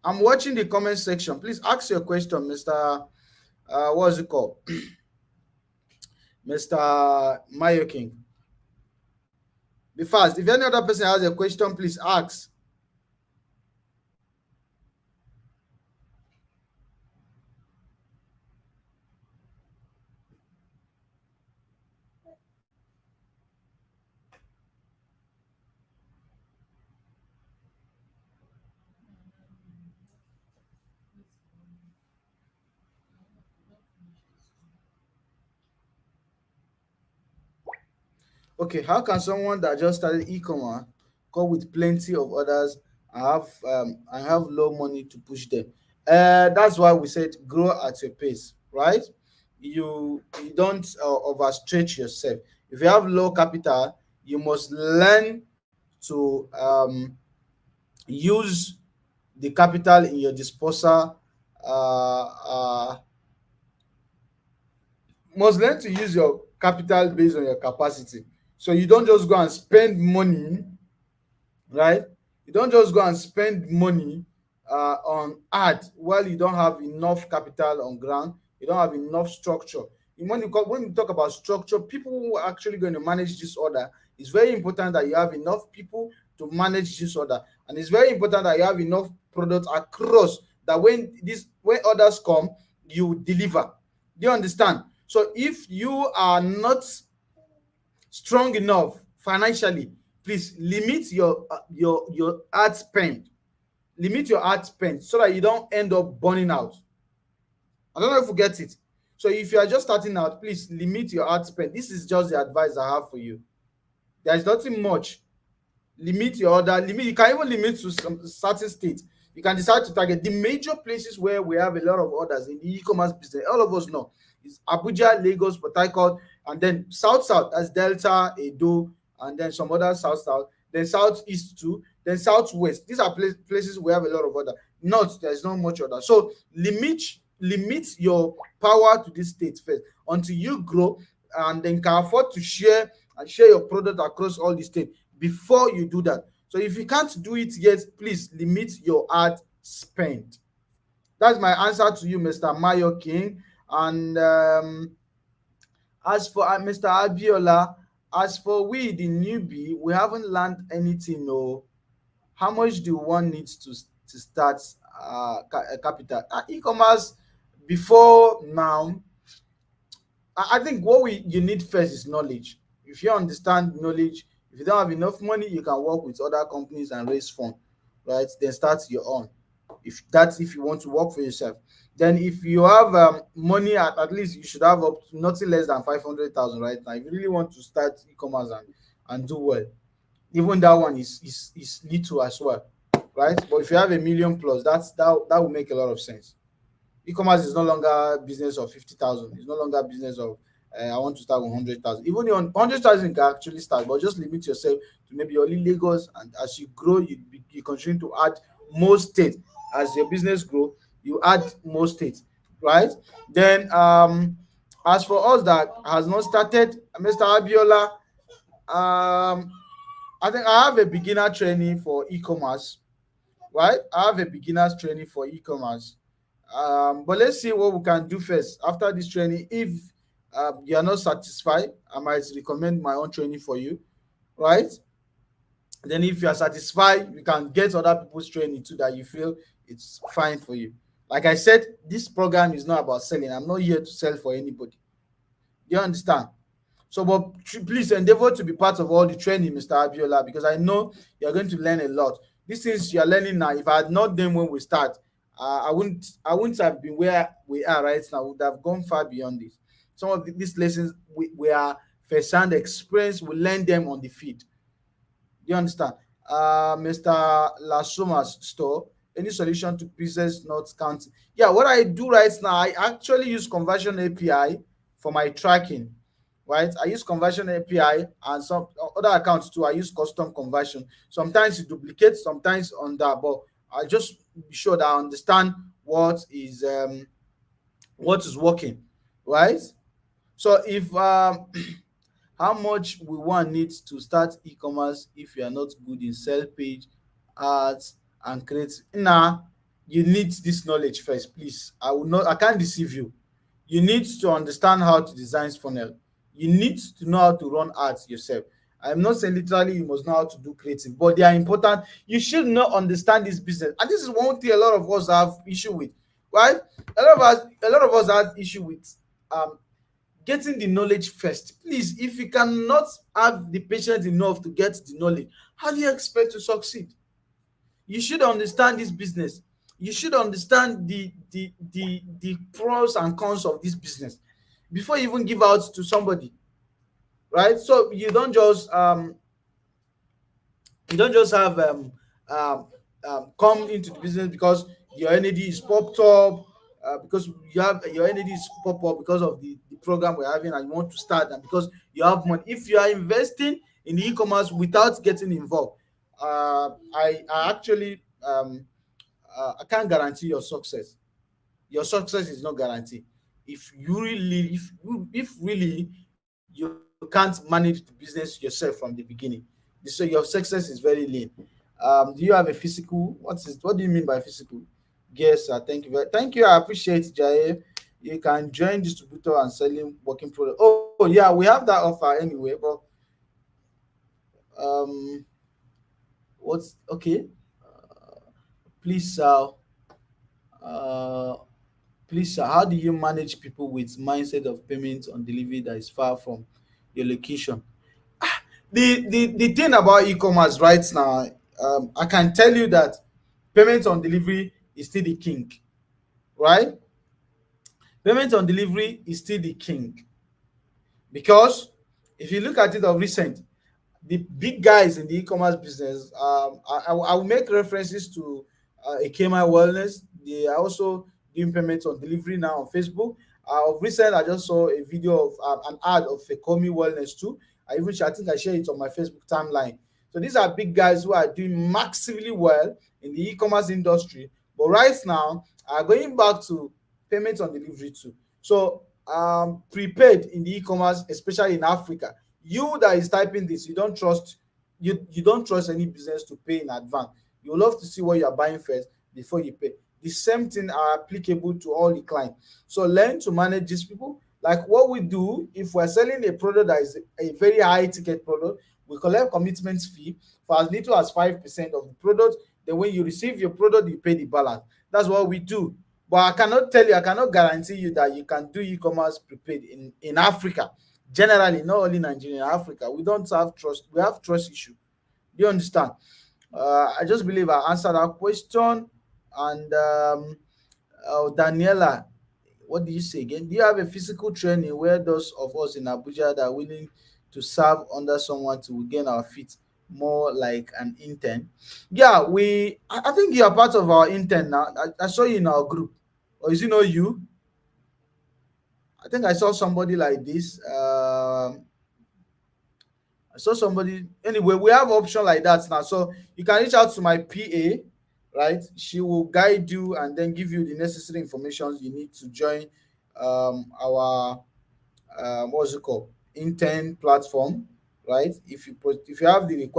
I'm watching the comment section. Please ask your question, Mr. What's it called? Mr. Mayo King. Be fast. If any other person has a question, please ask. Okay, how can someone that just started e-commerce come with plenty of others and have low money to push them? That's why we said grow at your pace, right? You don't overstretch yourself. If you have low capital, you must learn to use the capital in your disposal. Uh, uh, must learn to use your capital based on your capacity. So you don't just go and spend money, right? You don't just go and spend money on ad while you don't have enough capital on ground, you don't have enough structure. And when you talk about structure, people who are actually going to manage this order, it's very important that you have enough people to manage this order. And it's very important that you have enough products across that when orders come, you deliver. Do you understand? So if you are not strong enough financially, please limit your ad spend. Limit your ad spend so that you don't end up burning out. I don't know if you get it. So if you are just starting out, please limit your ad spend. This is just the advice I have for you. There is nothing much. Limit your order. You can even limit to some certain states. You can decide to target the major places where we have a lot of orders in the e-commerce business. All of us know it's Abuja, Lagos, Port Harcourt, and then south, that's Delta, Edo, and then some other south, then southeast too, then southwest. These are places we have a lot of order. North, there's not much order. So limit your power to this state first until you grow and then can afford to share your product across all the states before you do that. So if you can't do it yet, please limit your ad spend. That's my answer to you, Mr. Mayo King. And as for Mr. Abiola, as for we, the newbie, we haven't learned anything. No, how much do one needs to start capital e-commerce before now? I think you need first is knowledge. If you understand knowledge, if you don't have enough money, you can work with other companies and raise funds, right? Then start your own. If you want to work for yourself. Then if you have money, at least you should have up to nothing less than 500,000 right now. If you really want to start e-commerce and do well, even that one is little as well, right? But if you have a million plus, that will make a lot of sense. E-commerce is no longer business of 50,000. It's no longer business of I want to start with 100,000. Even your 100,000 can actually start, but just limit yourself to maybe only Lagos. And as you grow, you continue to add more states. As your business grow, you add more states, right? Then as for us that has not started, Mr. Abiola, I think I have a beginner training for e-commerce, right? I have a beginner's training for e-commerce. But let's see what we can do first after this training. If you are not satisfied, I might recommend my own training for you, right? Then if you are satisfied, you can get other people's training too that you feel it's fine for you. Like I said, this program is not about selling. I'm not here to sell for anybody. Do you understand? So, but please endeavor to be part of all the training, Mr. Abiola, because I know you're going to learn a lot. These things you're learning now, if I had not done when we start, I wouldn't have been where we are right now. We would have gone far beyond this. Some of these lessons we are first-hand experience. We learn them on the field. Do you understand? Mr. Lasoma's store, any solution to business not counting? Yeah, what I do right now, I actually use conversion API for my tracking. Right, I use conversion API and some other accounts too. I use custom conversion. Sometimes it duplicates, sometimes on that, but I just be sure that I understand what is working, right? So if how much we one needs to start e-commerce if you are not good in sell page, ads, and create. Nah, you need this knowledge first, please. I can't deceive you. You need to understand how to design funnel. You need to know how to run ads yourself. I'm not saying literally you must know how to do creative, but they are important. You should not understand this business. And this is one thing a lot of us have issue with, right? A lot of us have issue with um getting the knowledge first. Please, if you cannot have the patience enough to get the knowledge, how do you expect to succeed? You should understand this business. You should understand the pros and cons of this business before you even give out to somebody, right? So you don't just have um, come into the business because your NAD is popped up, because you have your NAD is pop up because of the program we're having and you want to start, and because you have money. If you are investing in e-commerce without getting involved, I actually I can't guarantee your success. Your success is not guaranteed. If really you can't manage the business yourself from the beginning, so your success is very lean. Do you have a physical? What do you mean by physical? Yes, sir. Thank you. I appreciate it, Jay. You can join distributor and selling working product. Oh yeah, we have that offer anyway. But um, what's okay? Please, uh, please, sir, how do you manage people with mindset of payment on delivery that is far from your location? The thing about e-commerce right now, I can tell you that payment on delivery is still the king, right? Payment on delivery is still the king because if you look at it of recent, the big guys in the e-commerce business, I will make references to Ekema Wellness. They are also doing payments on delivery now on Facebook. Of recent, I just saw a video of an ad of Fekomi Wellness too. I think I shared it on my Facebook timeline. So these are big guys who are doing massively well in the e-commerce industry. But right now, going back to payments on delivery too. So prepaid in the e-commerce, especially in Africa, you that is typing this, you don't trust any business to pay in advance. You love to see what you are buying first before you pay. The same thing are applicable to all the clients. So learn to manage these people. Like what we do, if we're selling a product that is a very high ticket product, we collect commitment fee for as little as 5% of the product. Then when you receive your product, you pay the balance. That's what we do. But I cannot guarantee you that you can do e-commerce prepaid in Africa. Generally, not only Nigeria, Africa, we don't have trust. We have trust issue. Do you understand? I just believe I answered that question. And Daniela, what do you say again? Do you have a physical training where those of us in Abuja that are willing to serve under someone to gain our feet more like an intern? Yeah, I think you are part of our intern now. I saw you in our group. Or is it not you? I think I saw somebody like this. I saw somebody. Anyway, we have option like that now. So you can reach out to my PA, right? She will guide you and then give you the necessary information you need to join our what's it called, intern platform, right? If you have the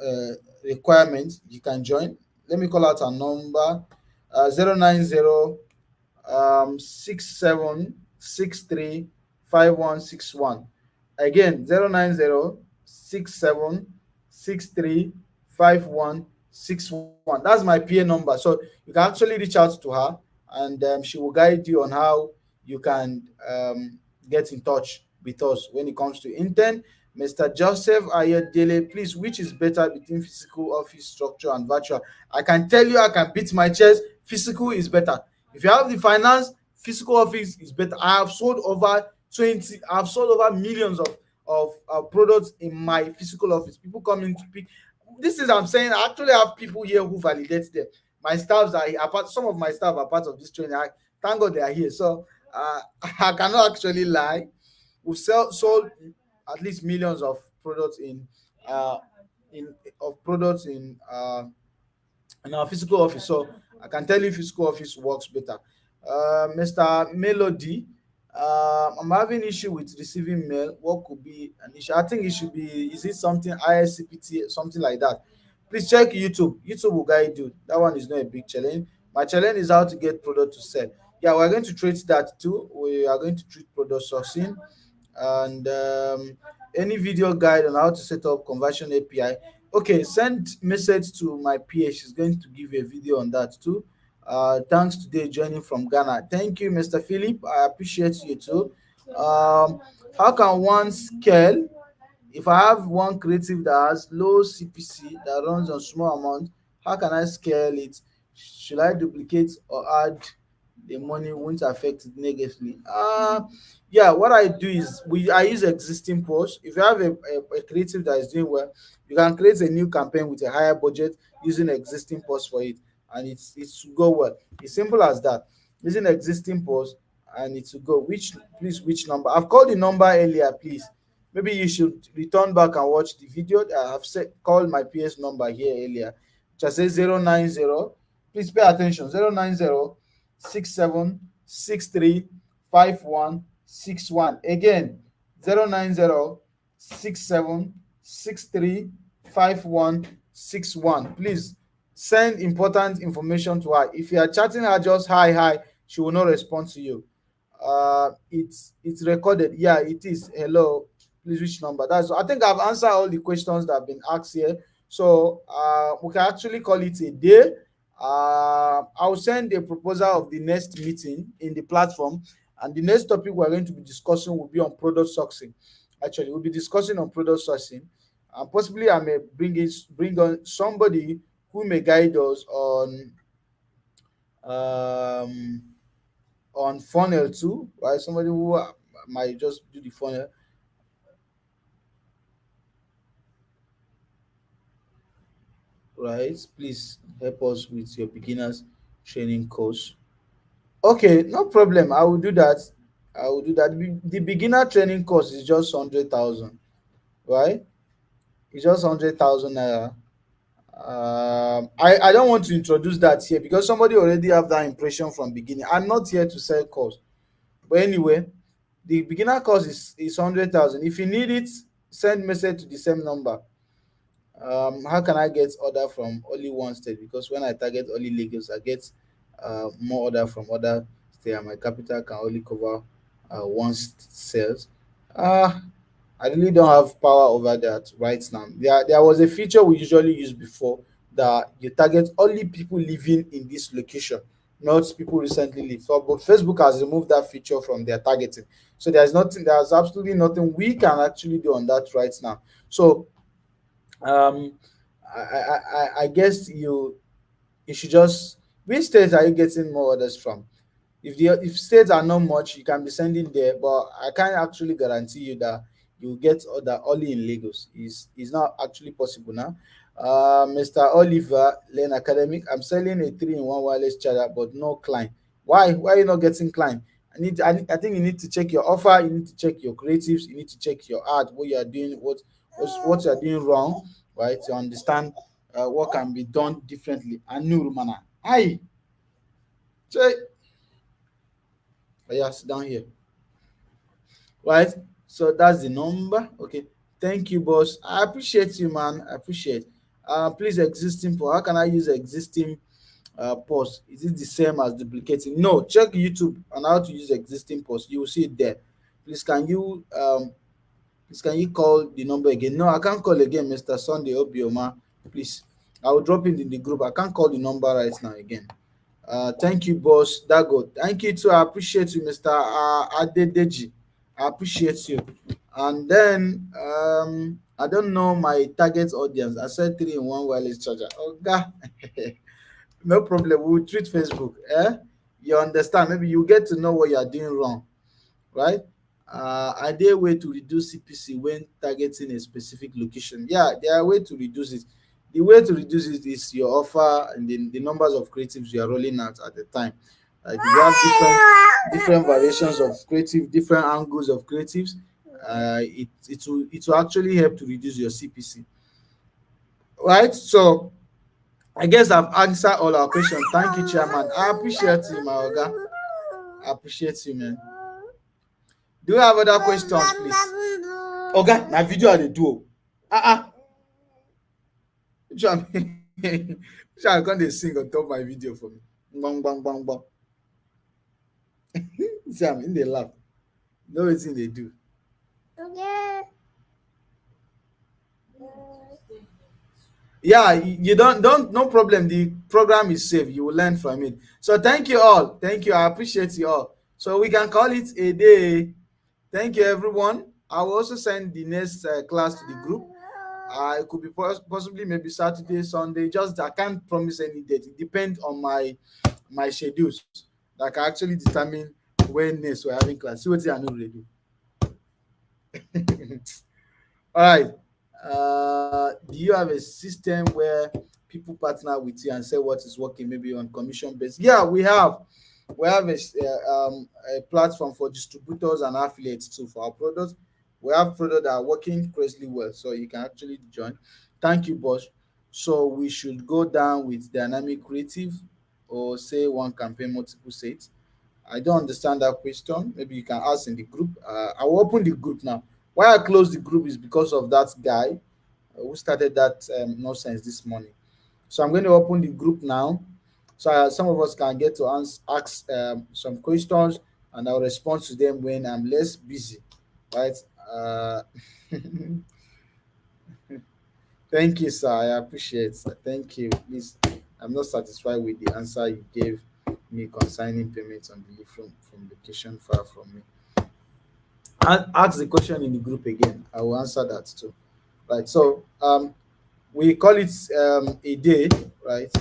uh, requirements, you can join. Let me call out a number: 090 67635161. Again, 090 67635161. 61. That's my PA number. So you can actually reach out to her, and she will guide you on how you can get in touch with us when it comes to intern. Mr. Joseph Ayodele, please, which is better between physical office structure and virtual? I can tell you, I can beat my chest. Physical is better. If you have the finance, physical office is better. I have sold over 20, I've sold over millions of products in my physical office. People come in to pick. This is I'm saying. I actually have people here who validate them. My staffs are part. Some of my staff are part of this training. Thank God they are here. So I cannot actually lie. Sold at least millions of products uh, products in our physical office. So I can tell you physical office works better. Mr. Melody, I'm having issue with receiving mail. What could be an issue? I think it should be, is it something ISCPT, something like that? Please check YouTube. YouTube will guide you. That one is not a big challenge. My challenge is how to get product to sell. Yeah, we're going to treat that too. We are going to treat product sourcing, and any video guide on how to set up conversion API. Okay, send message to my PA. She's going to give you a video on that too. Thanks today joining from Ghana. Thank you, Mr. Philip. I appreciate you too. Um, how can one scale if I have one creative that has low CPC that runs on small amount? How can I scale it? Should I duplicate or add? The money won't affect it negatively. Yeah, what I do is I use existing posts. If you have a creative that is doing well, you can create a new campaign with a higher budget using existing posts for it, and it's to go well. It's simple as that. Using existing posts and it to go. Which number? I've called the number earlier, please. Maybe you should return back and watch the video. I have said called my PS number here earlier, which I say 090. Please pay attention. 09067635161. Again, 09067635161. Please send important information to her. If you are chatting her just hi hi, she will not respond to you. It's recorded. Yeah, it is. Hello, please which number? That's I think I've answered all the questions that have been asked here. So we can actually call it a day. I'll send a proposal of the next meeting in the platform, and the next topic we're going to be discussing will be on product sourcing. Actually, we'll be discussing on product sourcing, and possibly I may bring on somebody who may guide us um, on funnel too, right? Somebody who might just do the funnel, right? Please help us with your beginners training course. Okay, no problem. I will do that. I will do that. The beginner training course is just 100,000, right? It's just 100,000 naira. I don't want to introduce that here because somebody already have that impression from beginning. I'm not here to sell course, but anyway, the beginner course is 100,000. If you need it, send message to the same number. How can I get order from only one state? Because when I target only Lagos, I get more order from other state, and my capital can only cover one sales. Uh, I really don't have power over that right now. There was a feature we usually use before that you target only people living in this location, not people recently live. So, but Facebook has removed that feature from their targeting. So there's absolutely nothing we can actually do on that right now. So um I guess you should just, which states are you getting more orders from? If states are not much, you can be sending there, but I can't actually guarantee you that you get order only in Lagos. Is not actually possible now. Mr. Oliver Lane Academic, I'm selling a 3-in-1 wireless charger, but no client. Why? Why are you not getting client? I think you need to check your offer. You need to check your creatives. You need to check your art. What you are doing. What you are doing wrong, right? To understand what can be done differently. Anu Rumana. Hi. Check. Oh, yeah, sit down here. Right? So that's the number. Okay. Thank you, boss. I appreciate you, man. I appreciate. Please existing for how can I use existing post? Is it the same as duplicating? No, check YouTube on how to use existing post. You will see it there. Please can you call the number again? No, I can't call again, Mr. Sunday Obioma. Please. I will drop it in the group. I can't call the number right now again. Thank you, boss. Dago. Thank you too. I appreciate you, Mr. Adedeji. I appreciate you. And then I don't know my target audience. I said 3-in-1 wireless charger. Oh God. No problem. We'll treat Facebook. You understand? Maybe you get to know what you are doing wrong, right? Are there a way to reduce CPC when targeting a specific location? Yeah, there are way to reduce it. The way to reduce it is your offer and the numbers of creatives you are rolling out at the time. Like you have different variations of creative, different angles of creatives. It will actually help to reduce your CPC, right? So I guess I've answered all our questions. Thank you, Chairman. I appreciate you, my Oga. I appreciate you, man. Do you have other questions, please? Oga, na video I dey do o. Which one? Which one come dey sing on top my video for me? Bang bang bang bang. See am, im dey laugh. Know wetin dey do. Yeah, you don't no problem. The program is safe. You will learn from it. So thank you all. Thank you. I appreciate you all. So we can call it a day. Thank you, everyone. I will also send the next class to the group. It could be possibly maybe Saturday, Sunday. Just I can't promise any date. It depends on my schedules. That can actually determine when next we're having class. See what I know really do. All right. Do you have a system where people partner with you and say what is working, maybe on commission based? Yeah, we have. We have a platform for distributors and affiliates too for our products. We have products that are working crazily well, so you can actually join. Thank you, boss. So we should go down with dynamic creative, or say one campaign, multiple sets. I don't understand that question. Maybe you can ask in the group. I will open the group now. Why I closed the group is because of that guy who started that nonsense this morning. So I'm going to open the group now, so some of us can get to ask some questions, and I'll respond to them when I'm less busy. Right? Uh, thank you, sir. I appreciate it. Thank you. Please, I'm not satisfied with the answer you gave me concerning payments on delivery from location far from me. Ask the question in the group again. I will answer that too. Right. So we call it a day, right?